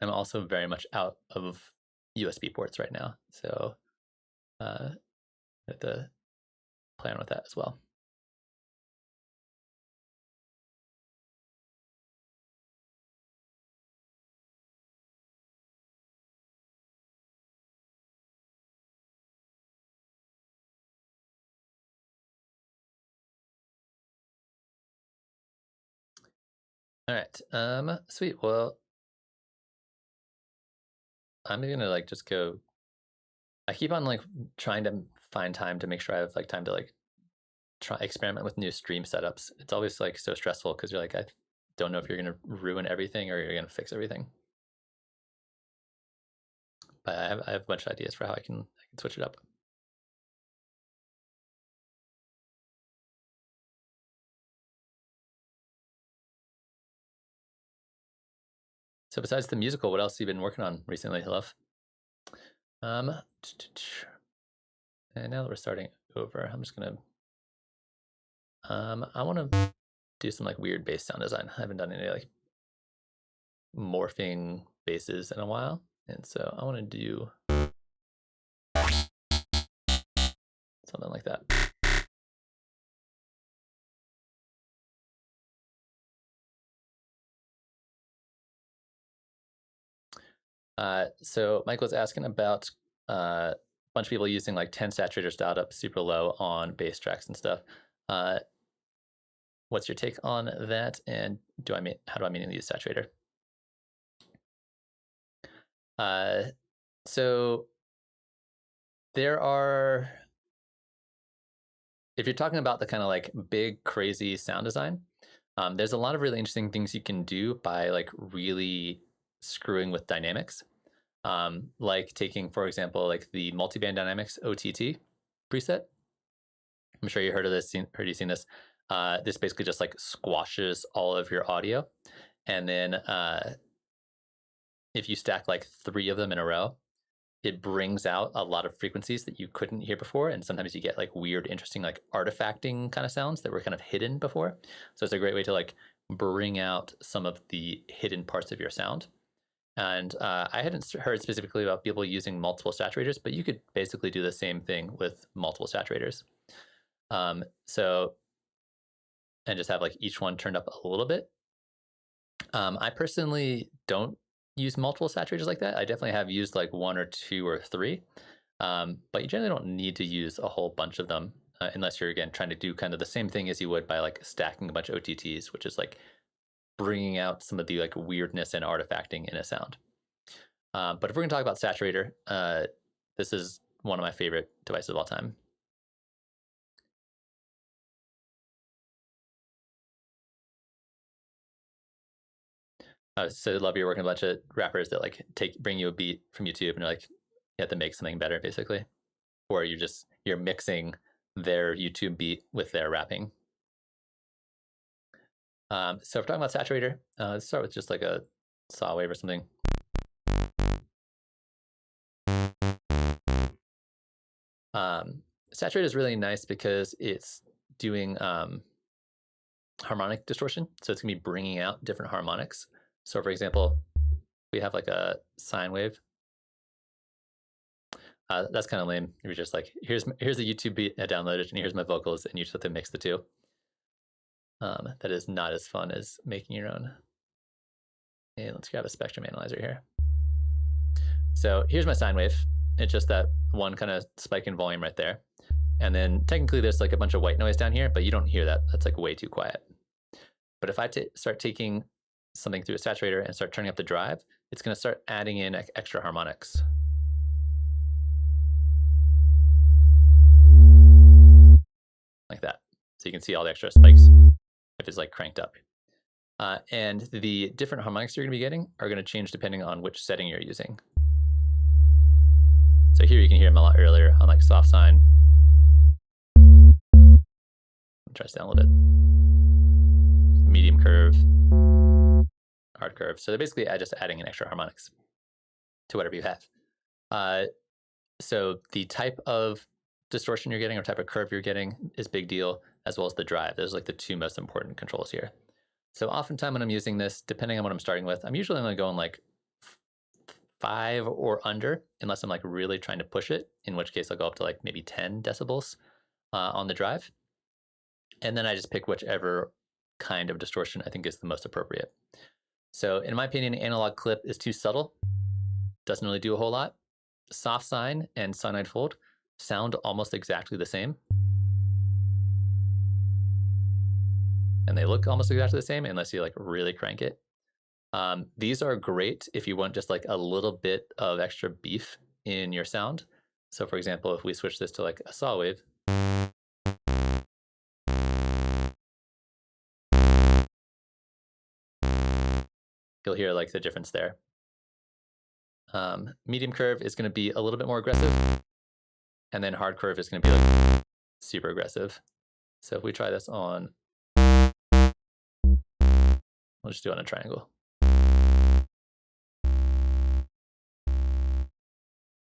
I'm also very much out of USB ports right now, so I have to plan with that as well. All right, sweet. Well, I'm gonna like just go. I keep on like trying to find time to make sure I have like time to like try experiment with new stream setups. It's always like so stressful because you're like, I don't know if you're gonna ruin everything or you're gonna fix everything. But I have a bunch of ideas for how I can switch it up. So besides the musical, what else have you been working on recently, Love? And now that we're starting over, I'm just gonna I want to do some like weird bass sound design. I haven't done any like morphing basses in a while, and so I want to do something like that. So Michael's asking about a bunch of people using like 10 saturators dialed up super low on bass tracks and stuff. What's your take on that? And how do I mean to use saturator? So there are, if you're talking about the kind of like big crazy sound design, there's a lot of really interesting things you can do by like really screwing with dynamics. Like taking, for example, like the multiband dynamics OTT preset. I'm sure you heard of this, heard you seen this. This basically just like squashes all of your audio. And then if you stack like 3 of them in a row, it brings out a lot of frequencies that you couldn't hear before. And sometimes you get like weird, interesting, like artifacting kind of sounds that were kind of hidden before. So it's a great way to like bring out some of the hidden parts of your sound. And I hadn't heard specifically about people using multiple saturators, but you could basically do the same thing with multiple saturators. So, and just have like each one turned up a little bit. I personally don't use multiple saturators like that. I definitely have used like 1 or 2 or 3, but you generally don't need to use a whole bunch of them unless you're, again, trying to do kind of the same thing as you would by like stacking a bunch of OTTs, which is like bringing out some of the like weirdness and artifacting in a sound. But if we're gonna talk about saturator, this is one of my favorite devices of all time. So I love you're working with a bunch of rappers that like bring you a beat from YouTube and you're like, you have to make something better basically. Or you're mixing their YouTube beat with their rapping. So if we're talking about saturator, let's start with just like a saw wave or something. Saturator is really nice because it's doing harmonic distortion. So it's gonna be bringing out different harmonics. So for example, we have like a sine wave. That's kind of lame. You're just like, here's the YouTube beat I downloaded, and here's my vocals, and you just have to mix the two. That is not as fun as making your own. And let's grab a spectrum analyzer here. So here's my sine wave. It's just that one kind of spike in volume right there. And then technically there's like a bunch of white noise down here, but you don't hear that. That's like way too quiet. But if I start taking something through a saturator and start turning up the drive, it's going to start adding in extra harmonics. Like that. So you can see all the extra spikes if it's like cranked up. And the different harmonics you're going to be getting are going to change depending on which setting you're using. So here you can hear them a lot earlier on like soft sine. Try to down a little bit. Medium curve, hard curve. So they're basically just adding in extra harmonics to whatever you have. So the type of distortion you're getting or type of curve you're getting is a big deal, as well as the drive. Those are like the two most important controls here. So oftentimes when I'm using this, depending on what I'm starting with, I'm usually only going like 5 or under, unless I'm like really trying to push it, in which case I'll go up to like maybe 10 decibels on the drive. And then I just pick whichever kind of distortion I think is the most appropriate. So in my opinion, analog clip is too subtle, doesn't really do a whole lot. Soft sine and cyanide fold sound almost exactly the same. And they look almost exactly the same unless you like really crank it. These are great if you want just like a little bit of extra beef in your sound. So for example, if we switch this to like a saw wave, you'll hear like the difference there. Medium curve is going to be a little bit more aggressive, and then hard curve is going to be like super aggressive. So if we try this on, we'll just do it on a triangle.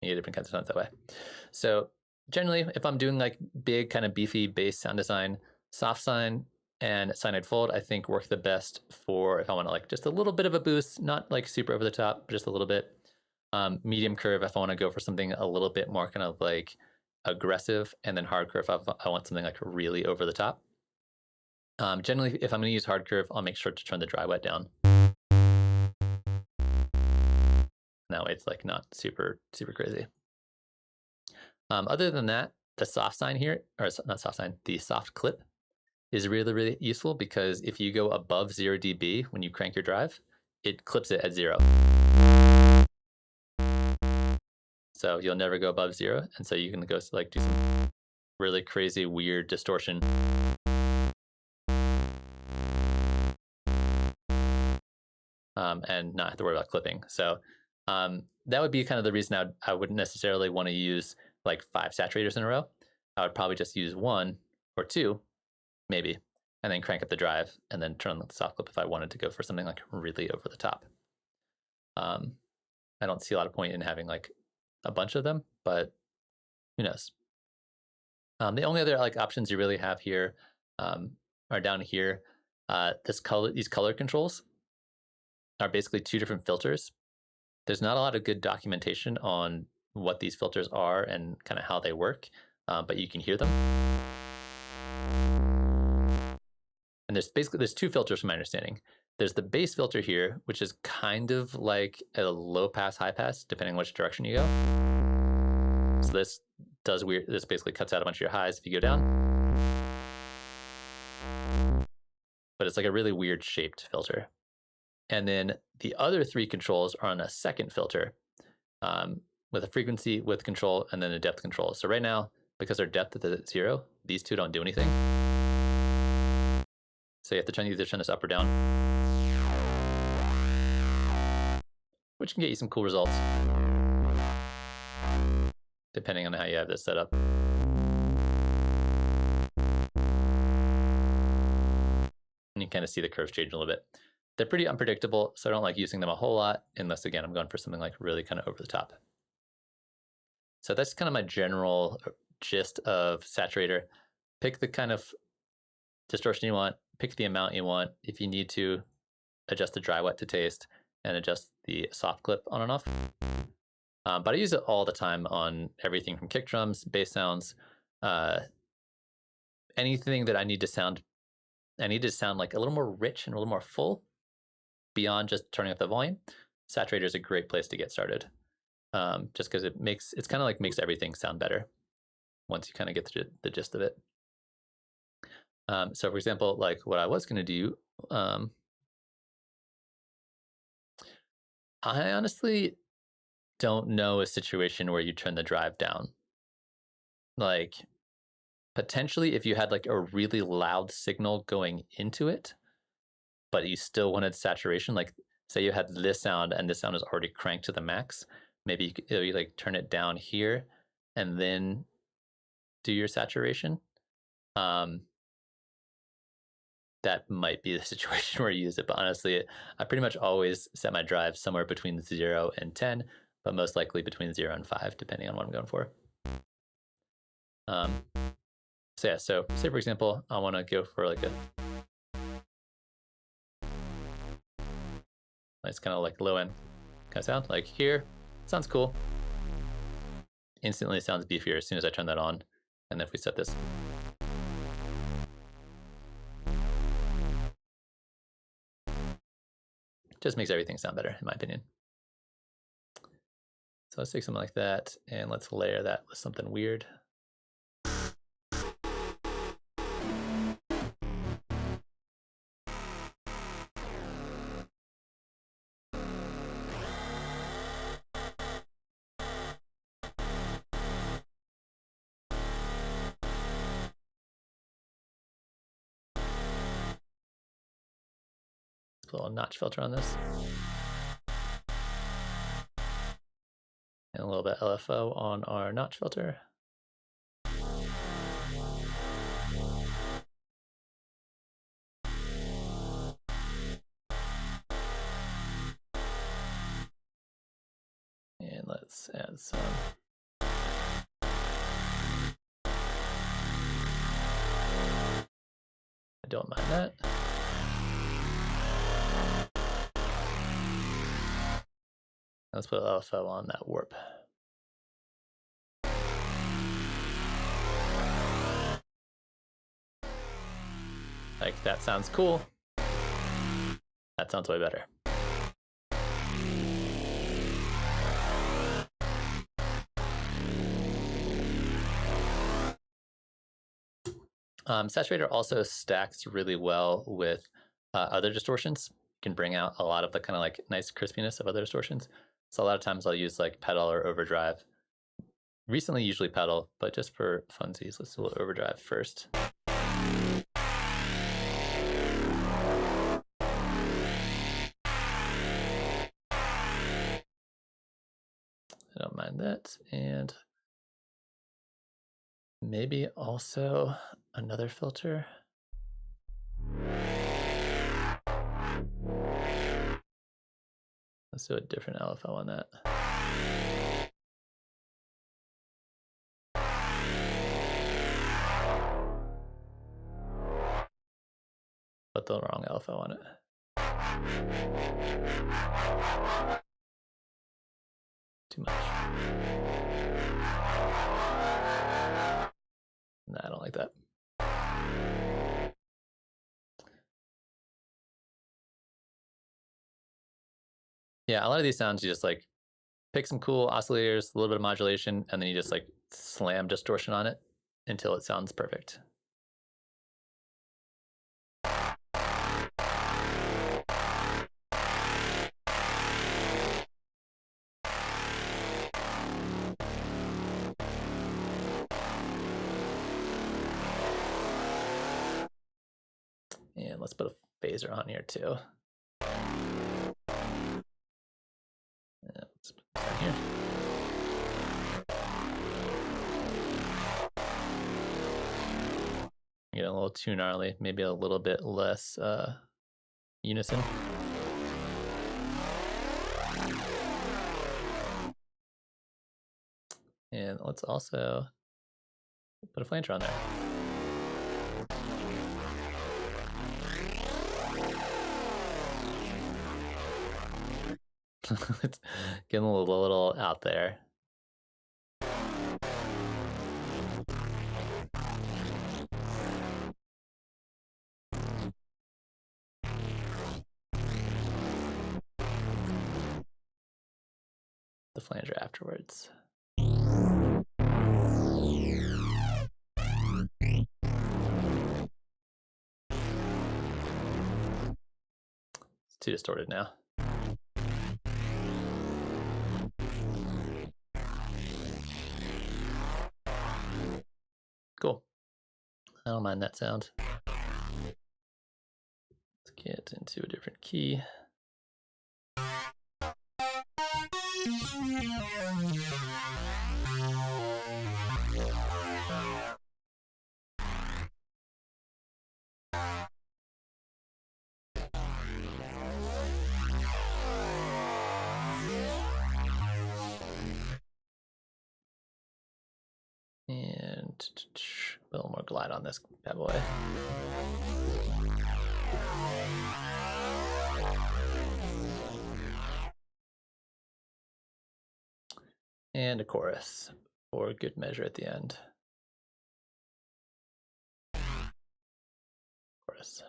You get different kinds of sounds that way. So generally, if I'm doing like big kind of beefy bass sound design, soft sine and cyanide fold, I think work the best for if I want to like just a little bit of a boost, not like super over the top, but just a little bit. Medium curve, if I want to go for something a little bit more kind of like aggressive, and then hard curve, if I want something like really over the top. Generally, if I'm going to use hard curve, I'll make sure to turn the dry wet down. That way it's like not super crazy. Other than that, the soft sine here, or not soft sine, the soft clip is really useful, because if you go above 0 dB when you crank your drive, it clips it at 0. So you'll never go above 0, and so you can go like do some really crazy weird distortion. And not have to worry about clipping. So that would be kind of the reason I wouldn't necessarily want to use like 5 saturators in a row. I would probably just use 1 or 2, maybe, and then crank up the drive and then turn on the soft clip if I wanted to go for something like really over the top. I don't see a lot of point in having like a bunch of them, but who knows? The only other like options you really have here are down here. These color controls are basically 2 different filters. There's not a lot of good documentation on what these filters are and kind of how they work, but you can hear them. And there's 2 filters from my understanding. There's the bass filter here, which is kind of like a low pass, high pass, depending on which direction you go. So this basically cuts out a bunch of your highs if you go down. But it's like a really weird shaped filter. And then the other 3 controls are on a second filter with a frequency, width control, and then a depth control. So right now, because their depth is at 0, these 2 don't do anything. So you have to either turn this up or down, which can get you some cool results, depending on how you have this set up. And you kind of see the curves change a little bit. They're pretty unpredictable, so I don't like using them a whole lot, unless, again, I'm going for something like really kind of over the top. So that's kind of my general gist of saturator. Pick the kind of distortion you want, pick the amount you want. If you need to, adjust the dry wet to taste, and adjust the soft clip on and off. But I use it all the time on everything from kick drums, bass sounds, anything that I need to sound like a little more rich and a little more full beyond just turning up the volume. Saturator is a great place to get started, just because it's kind of like makes everything sound better once you kind of get the gist of it. So for example, like what I was going to do, I honestly don't know a situation where you turn the drive down. Like potentially if you had like a really loud signal going into it, but you still wanted saturation, like say you had this sound and this sound is already cranked to the max, maybe you like turn it down here and then do your saturation. That might be the situation where you use it, but honestly, I pretty much always set my drive somewhere between 0 and 10, but most likely between 0 and 5, depending on what I'm going for. So yeah, so say for example, I want to go for like a nice kind of like low end kind of sound. Like here, sounds cool. Instantly sounds beefier as soon as I turn that on. And if we set this, just makes everything sound better, in my opinion. So let's take something like that and let's layer that with something weird. Let's put a little notch filter on this. And a little bit LFO on our notch filter. And let's add some. I don't mind that. Let's put LFO on that warp. Like, that sounds cool. That sounds way better. Saturator also stacks really well with other distortions. You can bring out a lot of the kind of like nice crispiness of other distortions. So a lot of times I'll use like pedal or overdrive. Recently, usually pedal, but just for funsies, let's do a little overdrive first. I don't mind that. And maybe also another filter. Let's do a different LFO on that. Put the wrong LFO on it. Too much. Nah, I don't like that. Yeah, a lot of these sounds you just like pick some cool oscillators, a little bit of modulation, and then you just like slam distortion on it until it sounds perfect. And let's put a phaser on here too. Yeah, let's put this on here. Get a little too gnarly, maybe a little bit less unison. And let's also put a flanger on there. It's getting a little out there. The flanger afterwards. It's too distorted now. Cool. I don't mind that sound. Let's get into a different key. a little more glide on this bad boy. And a chorus for good measure at the end. Chorus.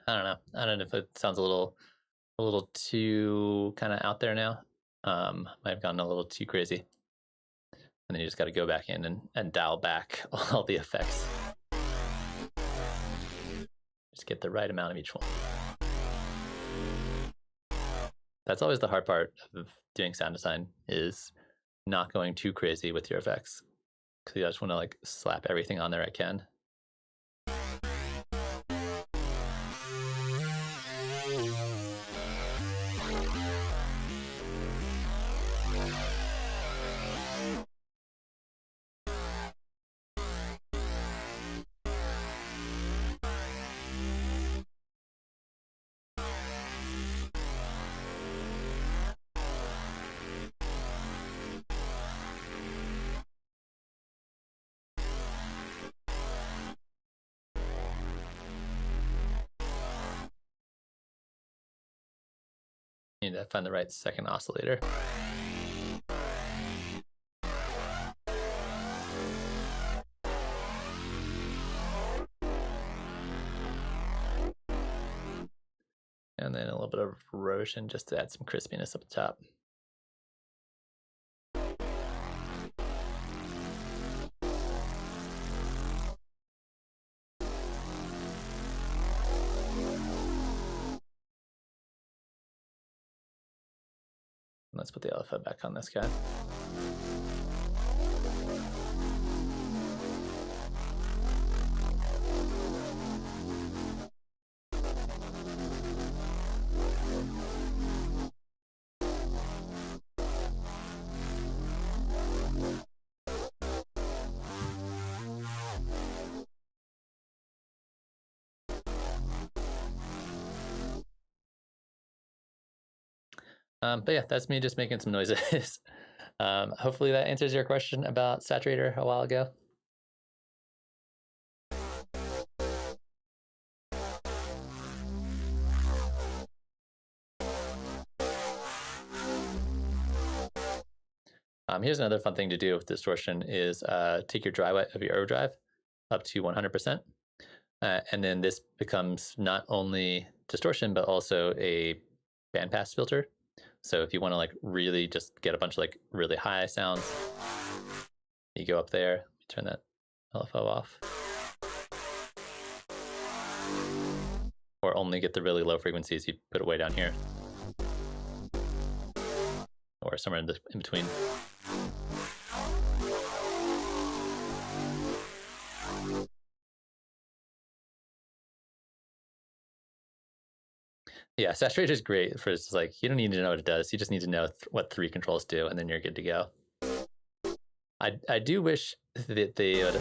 I don't know. I don't know if it sounds a little too kind of out there now. Might have gone a little too crazy. And then you just got to go back in and dial back all the effects. Just get the right amount of each one. That's always the hard part of doing sound design, is not going too crazy with your effects. Because you just want to like slap everything on there I can. Need to find the right second oscillator. And then a little bit of erosion just to add some crispiness up the top. Let's put the LFO back on this guy. But yeah, that's me just making some noises. Hopefully that answers your question about Saturator a while ago. Here's another fun thing to do with distortion is take your dry wet of your overdrive up to 100%. And then this becomes not only distortion, but also a bandpass filter. So if you want to like really just get a bunch of like really high sounds, you go up there, turn that LFO off. Or only get the really low frequencies, you put it way down here. Or somewhere in between. Yeah, saturator is great for just like, you don't need to know what it does. You just need to know what 3 controls do, and then you're good to go. I do wish that they would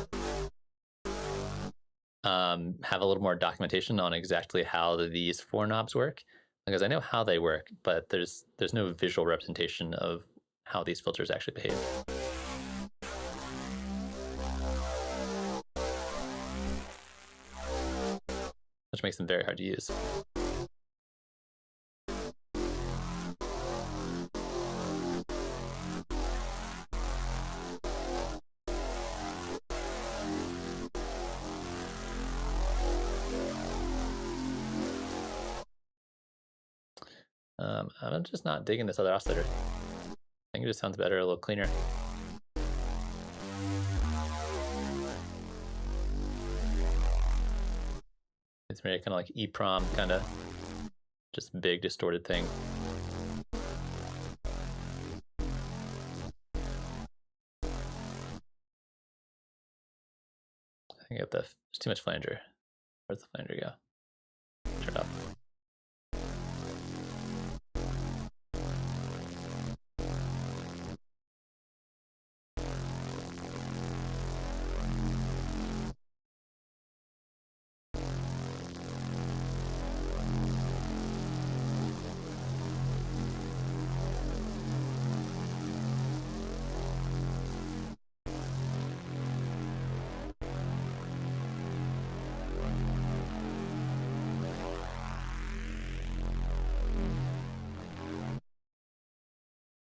have a little more documentation on exactly how these 4 knobs work, because I know how they work, but there's no visual representation of how these filters actually behave. Which makes them very hard to use. I'm just not digging this other oscillator. I think it just sounds better, a little cleaner. It's very kind of like EEPROM, kind of just big distorted thing. I think there's too much flanger. Where's the flanger go? Turn it up.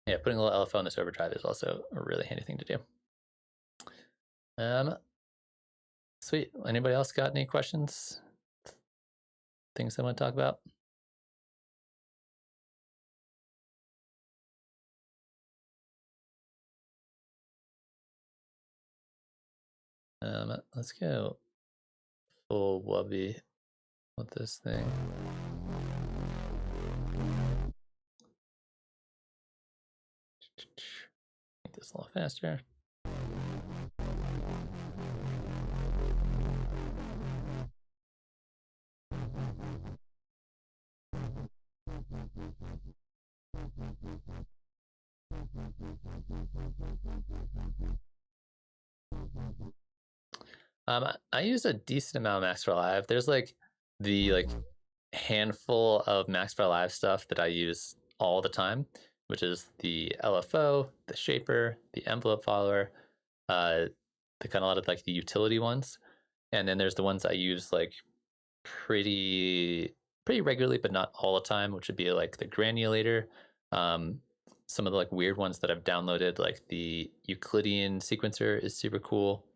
Yeah, putting a little LFO in this overdrive is also a really handy thing to do. Sweet. Anybody else got any questions? Things they want to talk about? Let's go full wubby with this thing. Make this a little faster. I use a decent amount of Max for Live. There's like the handful of Max for Live stuff that I use all the time, which is the LFO, the shaper, the envelope follower, the kind of a lot of like the utility ones, and then there's the ones I use like pretty regularly, but not all the time, which would be like the granulator. Some of the like weird ones that I've downloaded, like the Euclidean sequencer is super cool.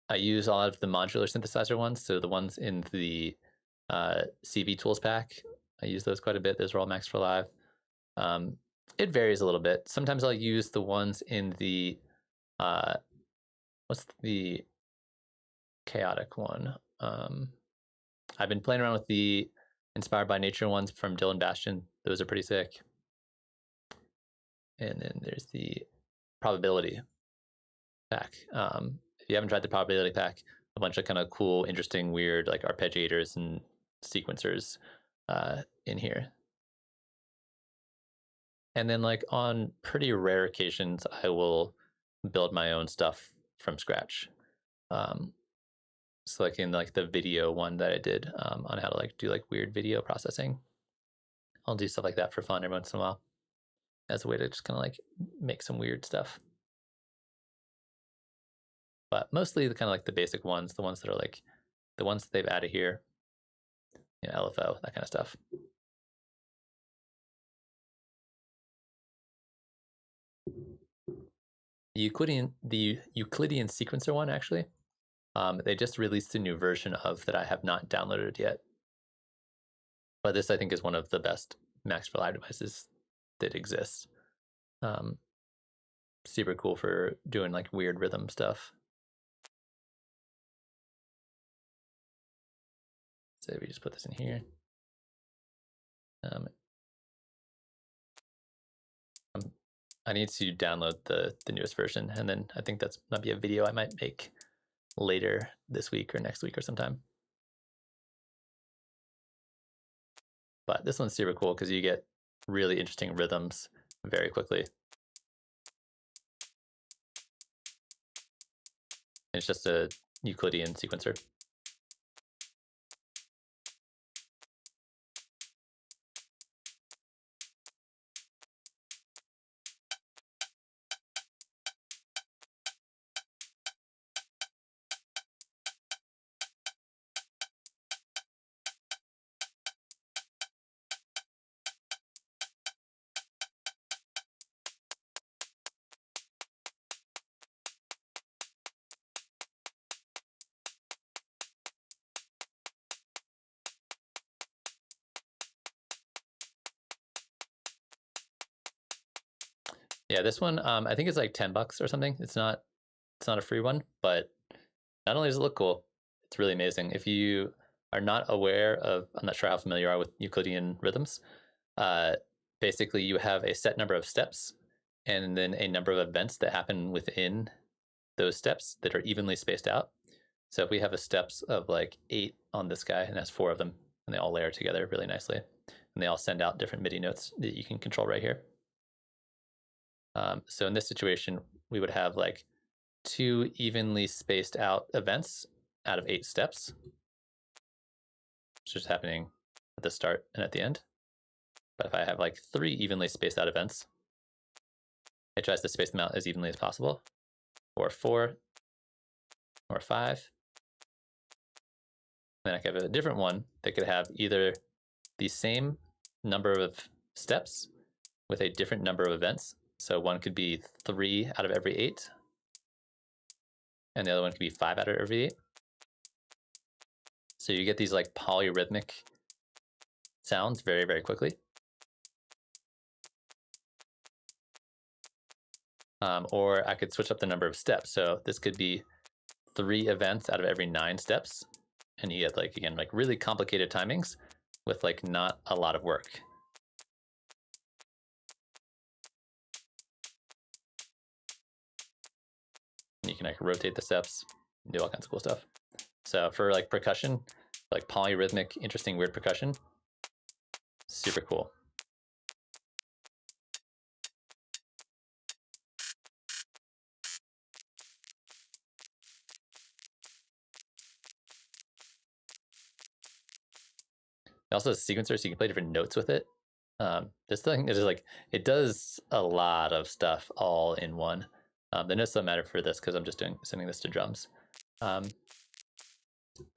I use a lot of the modular synthesizer ones, so the ones in the CV Tools pack. I use those quite a bit. Those are all Max for Live. It varies a little bit. Sometimes I'll use the ones in the what's the chaotic one? I've been playing around with the Inspired by Nature ones from Dylan Bastian. Those are pretty sick. And then there's the probability pack. If you haven't tried the probability pack, a bunch of kind of cool, interesting, weird like arpeggiators and sequencers in here. And then like on pretty rare occasions, I will build my own stuff from scratch. So like in like the video one that I did on how to like do like weird video processing, I'll do stuff like that for fun every once in a while as a way to just kind of like make some weird stuff. But mostly the kind of like the basic ones, the ones that are like the ones that they've added here, you know, LFO, that kind of stuff. The Euclidean sequencer one, actually, they just released a new version of that I have not downloaded yet. But this, I think, is one of the best Max for Live devices that exists. Super cool for doing like weird rhythm stuff. So we just put this in here. I need to download the newest version, and then I think that'd be a video I might make later this week or next week or sometime. But this one's super cool because you get really interesting rhythms very quickly. It's just a Euclidean sequencer. Yeah, this one, I think it's like $10 or something. It's not a free one, but not only does it look cool, it's really amazing. If you are not aware of, I'm not sure how familiar you are with Euclidean rhythms. Basically, you have a set number of steps and then a number of events that happen within those steps that are evenly spaced out. So if we have a steps of like 8 on this guy, and that's 4 of them, and they all layer together really nicely, and they all send out different MIDI notes that you can control right here. So in this situation, we would have like 2 evenly spaced out events out of 8 steps, which is happening at the start and at the end. But if I have like 3 evenly spaced out events, it tries to space them out as evenly as possible, or 4, or 5. Then I could have a different one that could have either the same number of steps with a different number of events. So one could be 3 out of every 8, and the other one could be 5 out of every 8. So you get these like polyrhythmic sounds very, very quickly. Or I could switch up the number of steps. So this could be 3 events out of every 9 steps. And you get like, again, like really complicated timings with like not a lot of work. And you can like rotate the steps and do all kinds of cool stuff. So for like percussion, like polyrhythmic, interesting, weird percussion, super cool. It also has sequencers, so you can play different notes with it. This thing is like, it does a lot of stuff all in one. The notes don't matter for this because I'm just sending this to drums. But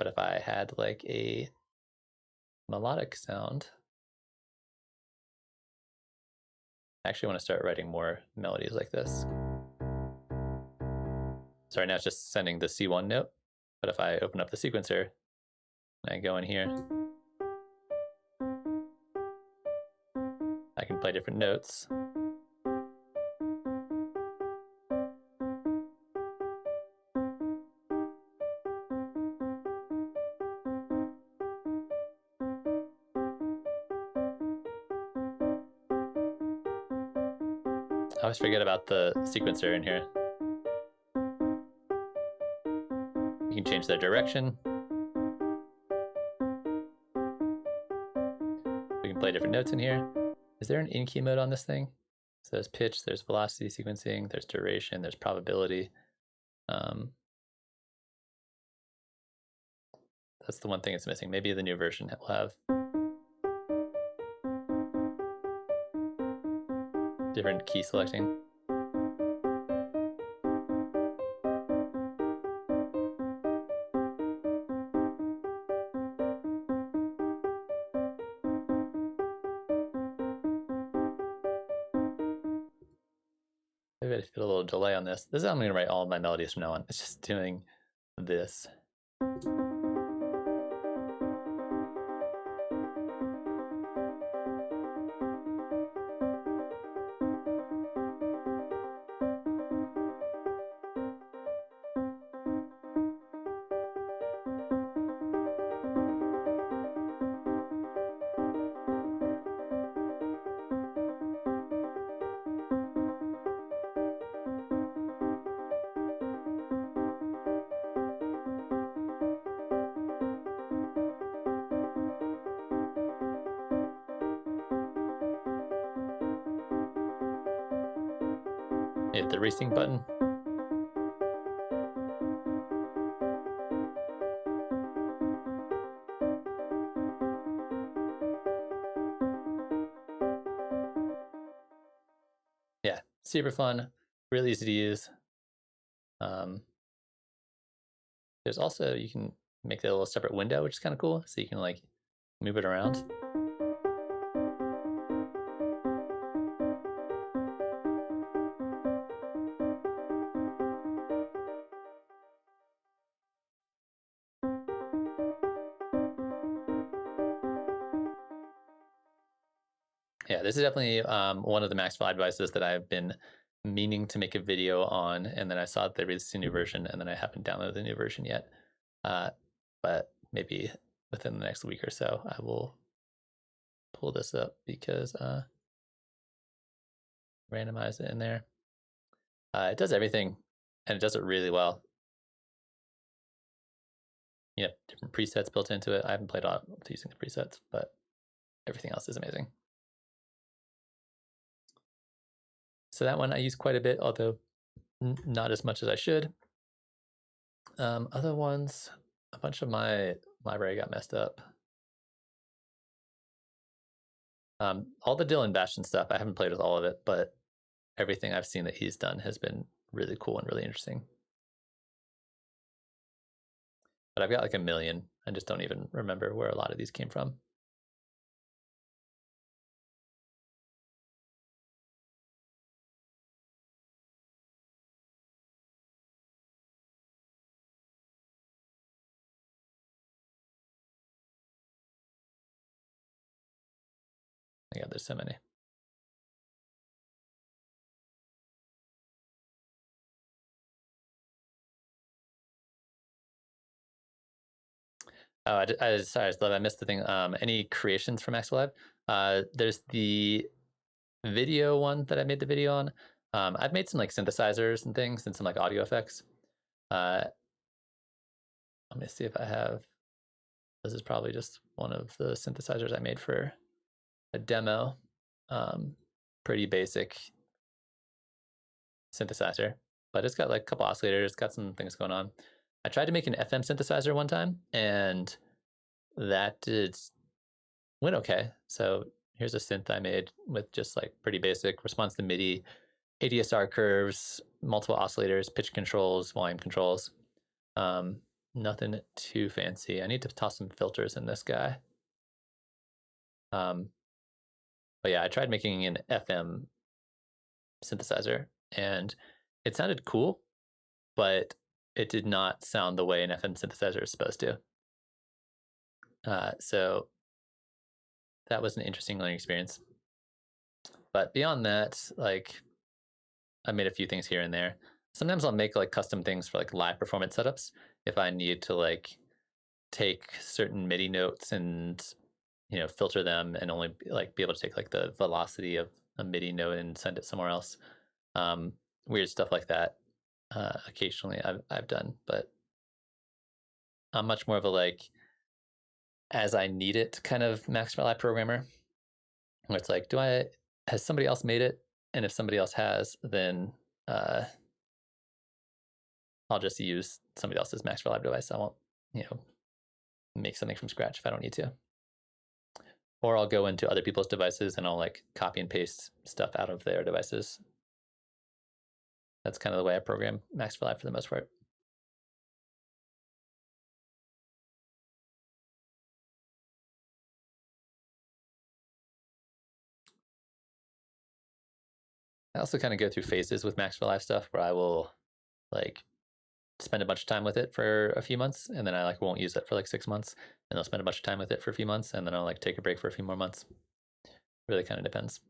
if I had like a melodic sound, I actually want to start writing more melodies like this. So right now it's just sending the C1 note, but if I open up the sequencer and I go in here, I can play different notes. I always forget about the sequencer in here. You can change their direction. We can play different notes in here. Is there an in-key mode on this thing? So there's pitch, there's velocity sequencing, there's duration, there's probability. That's the one thing it's missing. Maybe the new version will have different key selecting. Maybe I feel a little delay on this. This is how I'm going to write all of my melodies from now on. It's just doing this. Hit the resync button. Yeah, super fun, really easy to use. There's also, you can make that a little separate window, which is kind of cool. So you can like move it around. Yeah, this is definitely one of the Maxwell devices that I've been meaning to make a video on, and then I saw that they released a new version, and then I haven't downloaded the new version yet. But maybe within the next week or so, I will pull this up because randomize it in there. It does everything, and it does it really well. You have different presets built into it. I haven't played a lot with using the presets, but everything else is amazing. So that one I use quite a bit, although not as much as I should. Other ones, a bunch of my library got messed up. All the Dylan Bastion stuff, I haven't played with all of it, but everything I've seen that he's done has been really cool and really interesting. But I've got like a million. I just don't even remember where a lot of these came from. Yeah, there's so many. Oh, sorry, I missed the thing. Any creations from Max Live? There's the video one that I made the video on. I've made some like synthesizers and things and some like audio effects. Let me see if I have. This is probably just one of the synthesizers I made for a demo. Pretty basic synthesizer, but it's got like a couple oscillators, got some things going on. I tried to make an FM synthesizer one time, and that went okay. So here's a synth I made with just like pretty basic response to MIDI, ADSR curves, multiple oscillators, pitch controls, volume controls. Nothing too fancy. I need to toss some filters in this guy. But yeah, I tried making an FM synthesizer, and it sounded cool, but it did not sound the way an FM synthesizer is supposed to. So that was an interesting learning experience. But beyond that, like, I made a few things here and there. Sometimes I'll make like custom things for like live performance setups if I need to like take certain MIDI notes and filter them and only like be able to take like the velocity of a MIDI note and send it somewhere else. Weird stuff like that. Occasionally I've done, but I'm much more of a like as I need it kind of Max Live programmer, where it's like, has somebody else made it? And if somebody else has, then I'll just use somebody else's Max Live device. I won't, make something from scratch if I don't need to. Or I'll go into other people's devices and I'll like copy and paste stuff out of their devices. That's kind of the way I program Max Live for the most part. I also kind of go through phases with Max Live stuff where I will like spend a bunch of time with it for a few months, and then I like won't use it for like 6 months, and I'll spend a bunch of time with it for a few months, and then I'll like take a break for a few more months. Really kind of depends.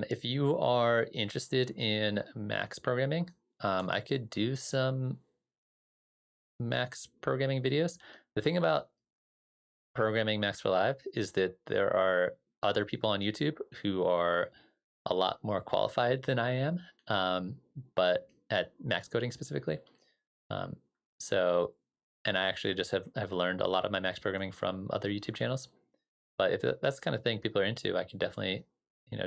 If you are interested in Max programming, I could do some Max programming videos. The thing about programming Max for Live is that there are other people on YouTube who are a lot more qualified than I am, but at Max coding specifically. And I actually just have learned a lot of my Max programming from other YouTube channels. But if that's the kind of thing people are into, I can definitely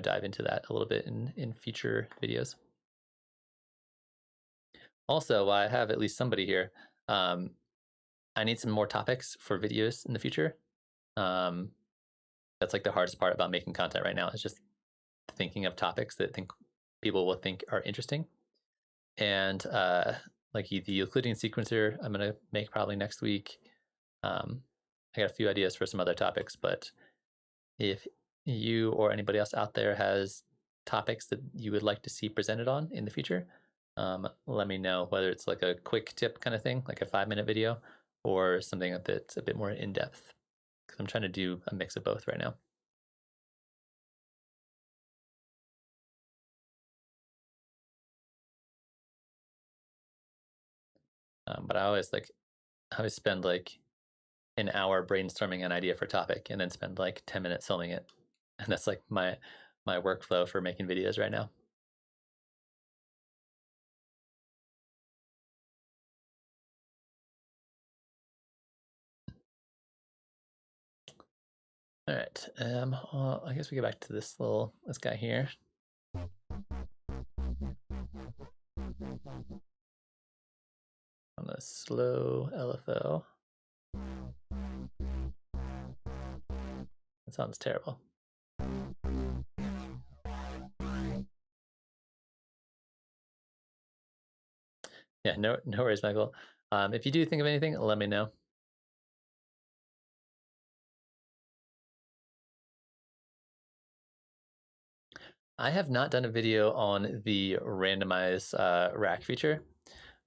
dive into that a little bit in future videos. Also, while I have at least somebody here, I need some more topics for videos in the future. That's like the hardest part about making content right now, is just thinking of topics that people will think are interesting. And like the Euclidean sequencer, I'm going to make probably next week. I got a few ideas for some other topics, but if you or anybody else out there has topics that you would like to see presented on in the future, let me know, whether it's like a quick tip kind of thing, like a 5-minute video, or something that's a bit more in-depth, because I'm trying to do a mix of both right now. But I always spend like an hour brainstorming an idea for a topic and then spend like 10 minutes filming it. And that's like my workflow for making videos right now. All right. Well, I guess we go back to this guy here. On the slow LFO. That sounds terrible. Yeah, no worries, Michael. If you do think of anything, let me know. I have not done a video on the randomize rack feature.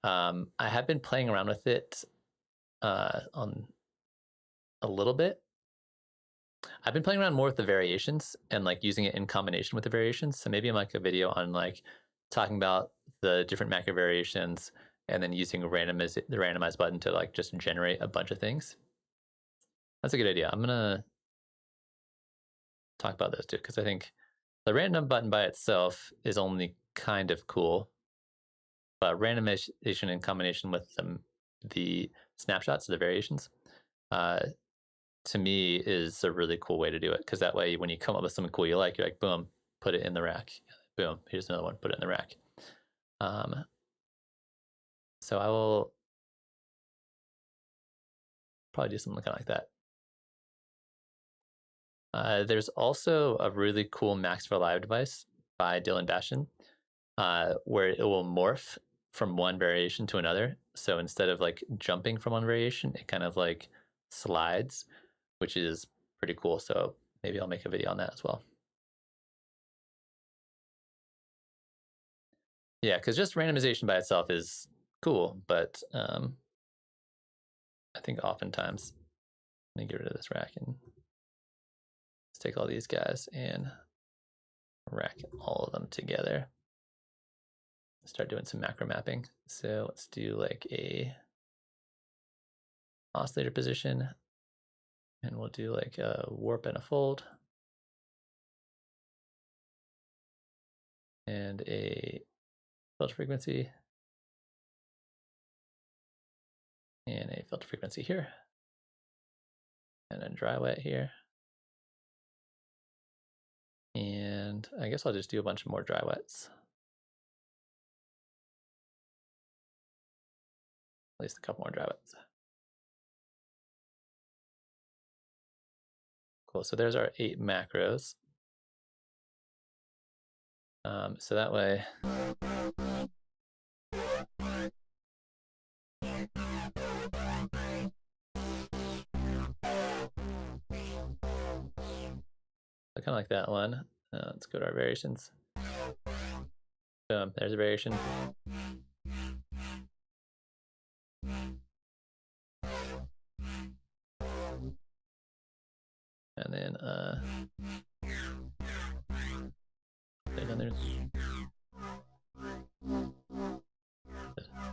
I have been playing around with it on a little bit. I've been playing around more with the variations and like using it in combination with the variations. So maybe like a video on like talking about the different macro variations and then using the randomize button to like just generate a bunch of things. That's a good idea. I'm gonna talk about those too, because I think the random button by itself is only kind of cool, but randomization in combination with the snapshots, the variations, to me is a really cool way to do it, because that way when you come up with something cool you like, you're like, boom, put it in the rack. Boom, here's another one, put it in the rack. So I will probably do something kind of like that. There's also a really cool Max for Live device by Dylan Bastion, where it will morph from one variation to another. So instead of like jumping from one variation, it kind of like slides, which is pretty cool. So maybe I'll make a video on that as well. Yeah, because just randomization by itself is cool, but I think oftentimes, let me get rid of this rack and let's take all these guys and rack all of them together. Start doing some macro mapping. So let's do like a oscillator position, and we'll do like a warp and a fold, and a filter frequency, and a filter frequency here, and then dry wet here. And I guess I'll just do a bunch of more dry wets. At least a couple more dry wets. Cool, so there's our 8 macros. So that way, I kind of like that one. Let's go to our variations. Boom, there's a variation. And then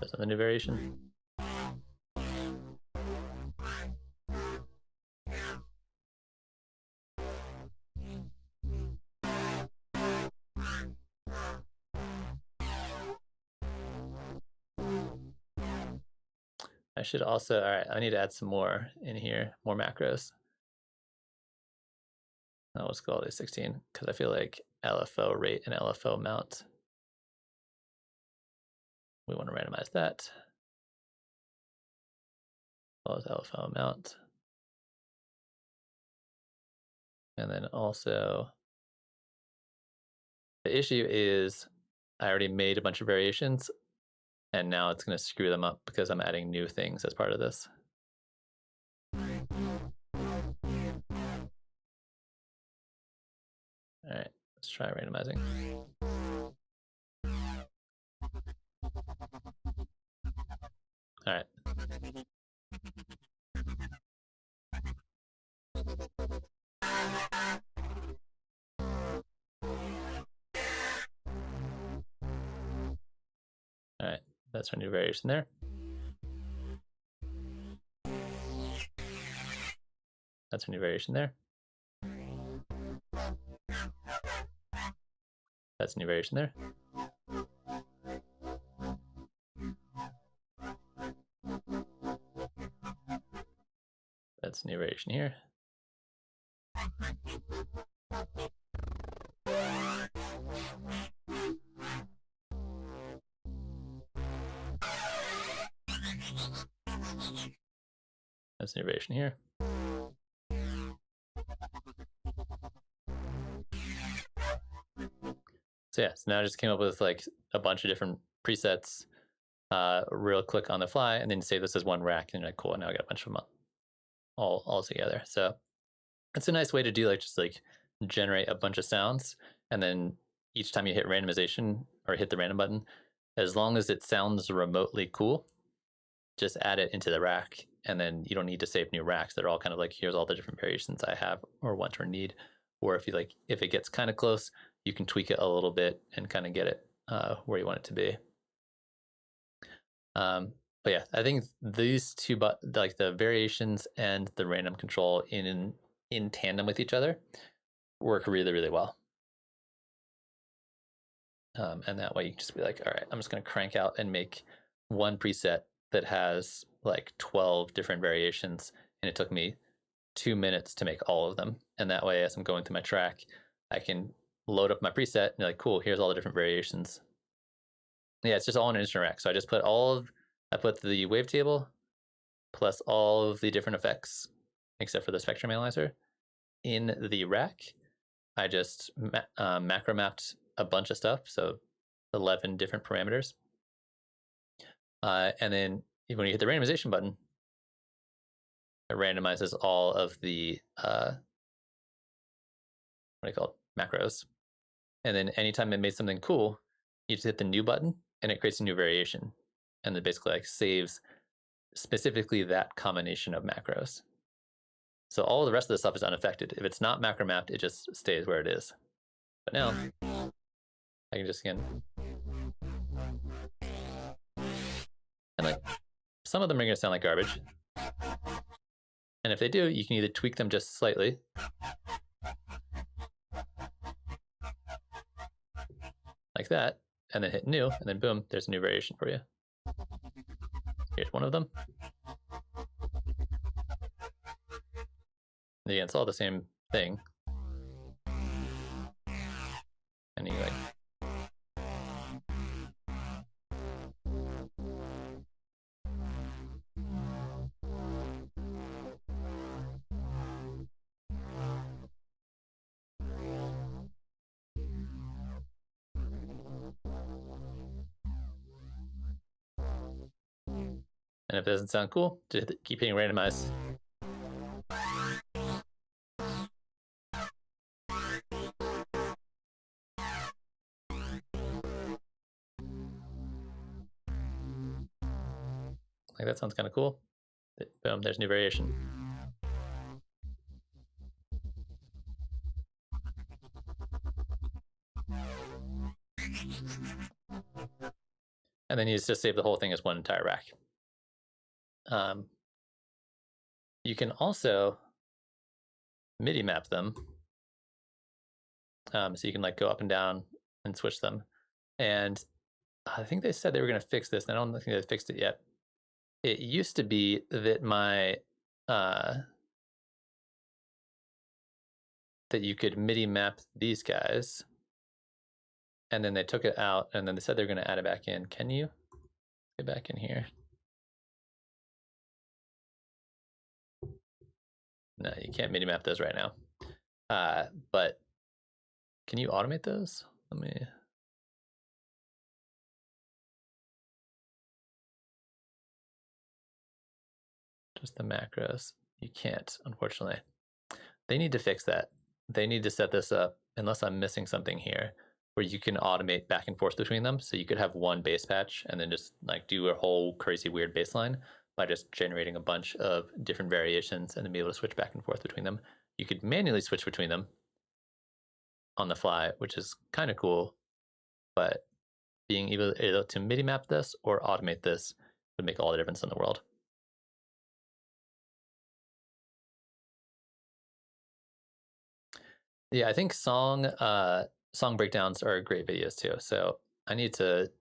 there's another new variation. I should also, all right, I need to add some more in here, more macros. Let's go all the way to 16, because I feel like LFO rate and LFO mount, we want to randomize that, as well as LFO mount. And then also, the issue is I already made a bunch of variations, and now it's going to screw them up because I'm adding new things as part of this. All right, let's try randomizing. All right. All right, that's our new variation there. That's our new variation there. That's a new variation there. That's a new variation here. That's a new variation here. So yeah, so now I just came up with like a bunch of different presets real quick on the fly, and then save this as one rack, and you're like, cool, now I got a bunch of them all together. So it's a nice way to do like just like generate a bunch of sounds, and then each time you hit randomization or hit the random button, as long as it sounds remotely cool, just add it into the rack, and then you don't need to save new racks. They're all kind of like, here's all the different variations I have or want or need. Or if you like, if it gets kind of close, you can tweak it a little bit and kind of get it where you want it to be. But yeah, I think these two, like the variations and the random control in tandem with each other, work really, really well. And that way you can just be like, all right, I'm just going to crank out and make one preset that has like 12 different variations, and it took me 2 minutes to make all of them. And that way, as I'm going through my track, I can load up my preset and be like, cool, here's all the different variations. Yeah, it's just all in an instrument rack. So I just put I put the wavetable plus all of the different effects, except for the spectrum analyzer, in the rack. I just macro mapped a bunch of stuff, so 11 different parameters. And then when you hit the randomization button, it randomizes all of the what do you call it? Macros. And then anytime it made something cool, you just hit the new button and it creates a new variation. And it basically like saves specifically that combination of macros. So all the rest of the stuff is unaffected. If it's not macro mapped, it just stays where it is. But now I can just again, and like some of them are going to sound like garbage. And if they do, you can either tweak them just slightly, like that, and then hit new, and then boom, there's a new variation for you. Here's one of them. And again, it's all the same thing. And you like, and if it doesn't sound cool, just keep hitting randomize. Like that sounds kind of cool. Boom, there's new variation. And then you just save the whole thing as one entire rack. You can also MIDI map them. So you can like go up and down and switch them. And I think they said they were going to fix this. And I don't think they fixed it yet. It used to be that that you could MIDI map these guys, and then they took it out, and then they said they're going to add it back in. Can you get back in here? No, you can't MIDI map those right now. But can you automate those? Let me. Just the macros. You can't, unfortunately. They need to fix that. They need to set this up, unless I'm missing something here, where you can automate back and forth between them. So you could have one bass patch and then just like do a whole crazy weird bass line. by just generating a bunch of different variations and then be able to switch back and forth between them. You could manually switch between them on the fly, which is kind of cool, but being able to MIDI map this or automate this would make all the difference in the world. Yeah, I think song breakdowns are great videos too. So I need to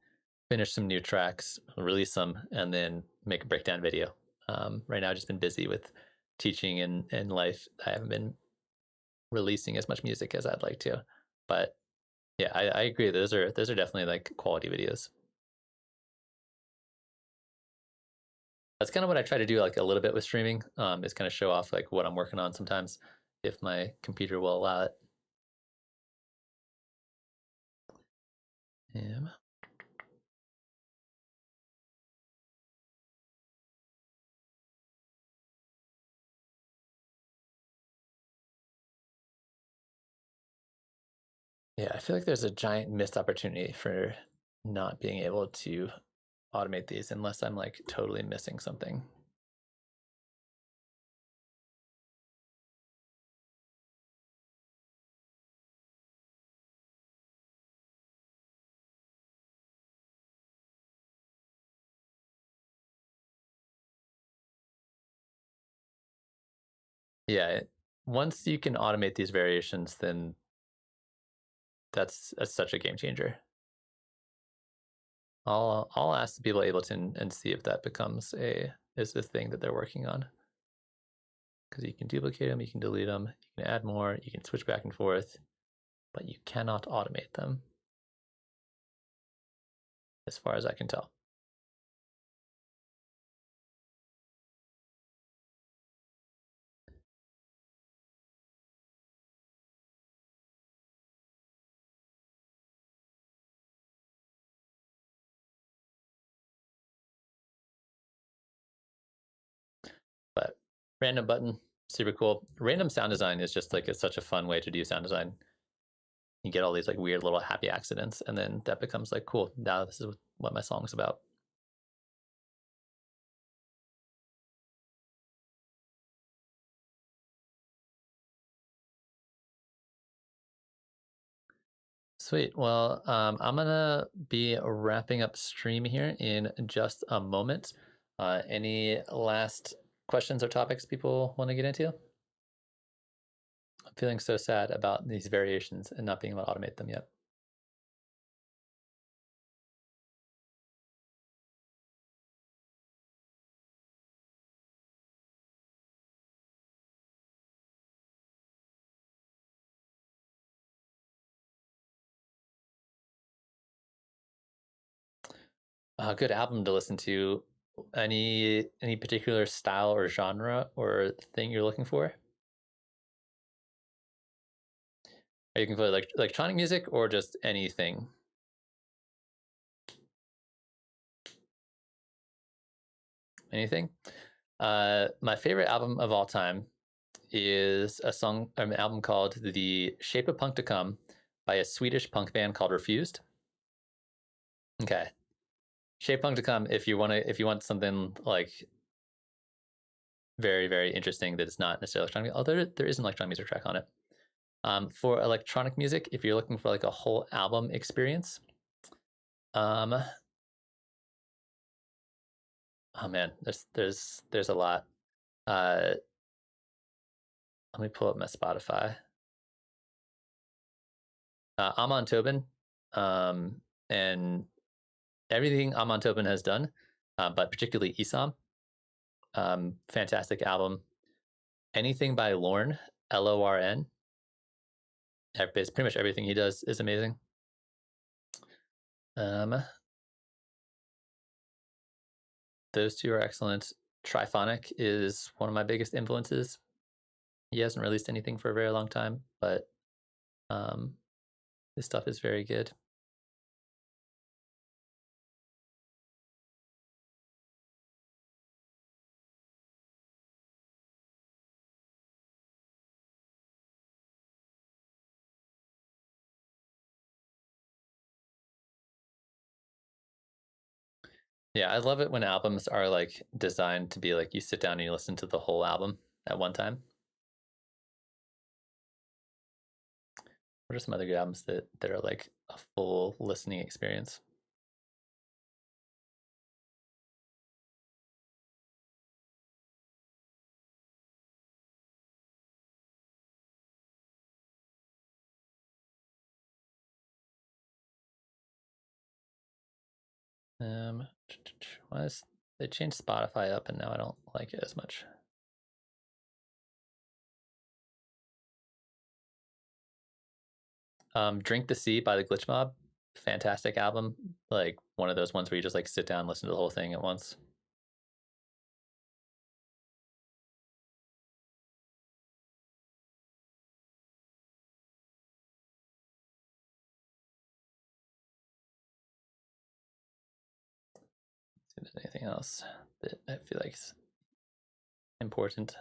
finish some new tracks, release them, and then make a breakdown video. Right now, I've just been busy with teaching and life. I haven't been releasing as much music as I'd like to. But yeah, I agree. Those are definitely like quality videos. That's kind of what I try to do, like a little bit with streaming. Is kind of show off like what I'm working on sometimes, if my computer will allow it. Yeah. Yeah, I feel like there's a giant missed opportunity for not being able to automate these unless I'm like totally missing something. Yeah, once you can automate these variations, then that's such a game changer. I'll ask the people at Ableton and see if that becomes is the thing that they're working on. Because you can duplicate them, you can delete them, you can add more, you can switch back and forth, but you cannot automate them, as far as I can tell. But random button, super cool. Random sound design is just like such a fun way to do sound design. You get all these like weird little happy accidents, and then that becomes like cool. Now this is what my song's about. Sweet. Well, I'm gonna be wrapping up stream here in just a moment. Any last questions or topics people want to get into? I'm feeling so sad about these variations and not being able to automate them yet. Good album to listen to. Any particular style or genre or thing you're looking for? Are you looking for like electronic music or just anything? Anything? My favorite album of all time is an album called "The Shape of Punk to Come" by a Swedish punk band called Refused. Okay, "Shape of Punk to Come." If you want something like very interesting that is not necessarily electronic, although there is an electronic music track on it. For electronic music, if you're looking for like a whole album experience, oh man, there's a lot. Let me pull up my Spotify. Amon Tobin, and everything Amon Tobin has done, but particularly Isam. Fantastic album. Anything by Lorn, Lorn. Pretty much everything he does is amazing. Those two are excellent. Triphonic is one of my biggest influences. He hasn't released anything for a very long time, but his stuff is very good. Yeah, I love it when albums are like designed to be like you sit down and you listen to the whole album at one time. What are some other good albums that are like a full listening experience? Um, why is they changed Spotify up and now I don't like it as much. Drink the Sea by the Glitch Mob, fantastic album. Like one of those ones where you just like sit down and listen to the whole thing at once. See if there's anything else that I feel like is important.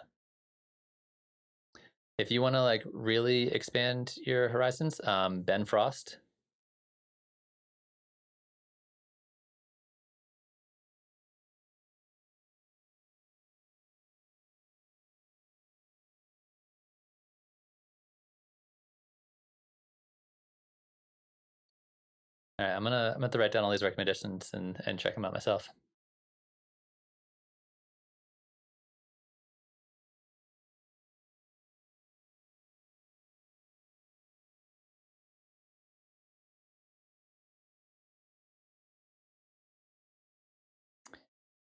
If you want to like really expand your horizons, Ben Frost. All right, I'm gonna have to write down all these recommendations and check them out myself.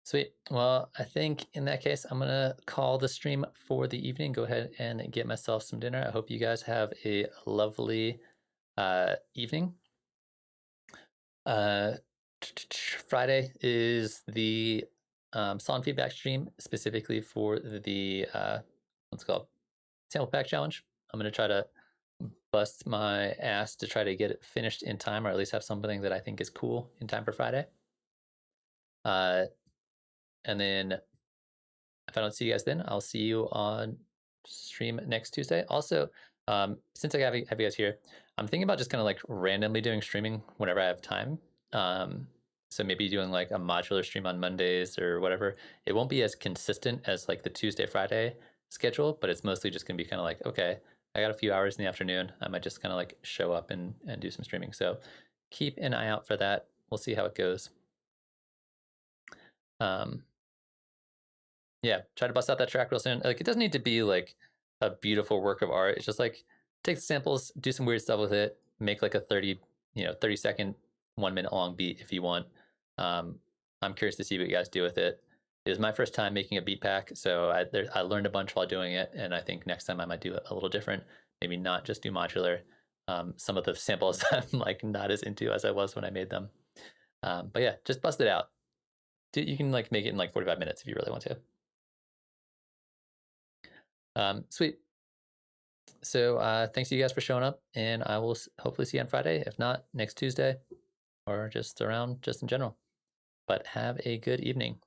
Sweet. Well, I think in that case, I'm gonna call the stream for the evening. Go ahead and get myself some dinner. I hope you guys have a lovely evening. Uh, Friday is the song feedback stream specifically for the what's it called, sample pack challenge. I'm gonna try to bust my ass to try to get it finished in time, or at least have something that I think is cool in time for Friday. And then if I don't see you guys then, I'll see you on stream next Tuesday. Also, since I have you guys here, I'm thinking about just kind of like randomly doing streaming whenever I have time. So maybe doing like a modular stream on Mondays or whatever. It won't be as consistent as like the Tuesday, Friday schedule, but it's mostly just gonna be kind of like, okay, I got a few hours in the afternoon. I might just kind of like show up and do some streaming. So keep an eye out for that. We'll see how it goes. Um, yeah, try to bust out that track real soon. Like, it doesn't need to be like a beautiful work of art. It's just like take the samples, do some weird stuff with it, make like a 30-second, 1 minute long beat if you want. I'm curious to see what you guys do with it. It was my first time making a beat pack, so I learned a bunch while doing it, and I think next time I might do it a little different. Maybe not just do modular. Some of the samples I'm like not as into as I was when I made them. But yeah, just bust it out. You can like make it in like 45 minutes if you really want to. Sweet. So thanks to you guys for showing up, and I will hopefully see you on Friday. If not, next Tuesday, or just around, just in general. But have a good evening.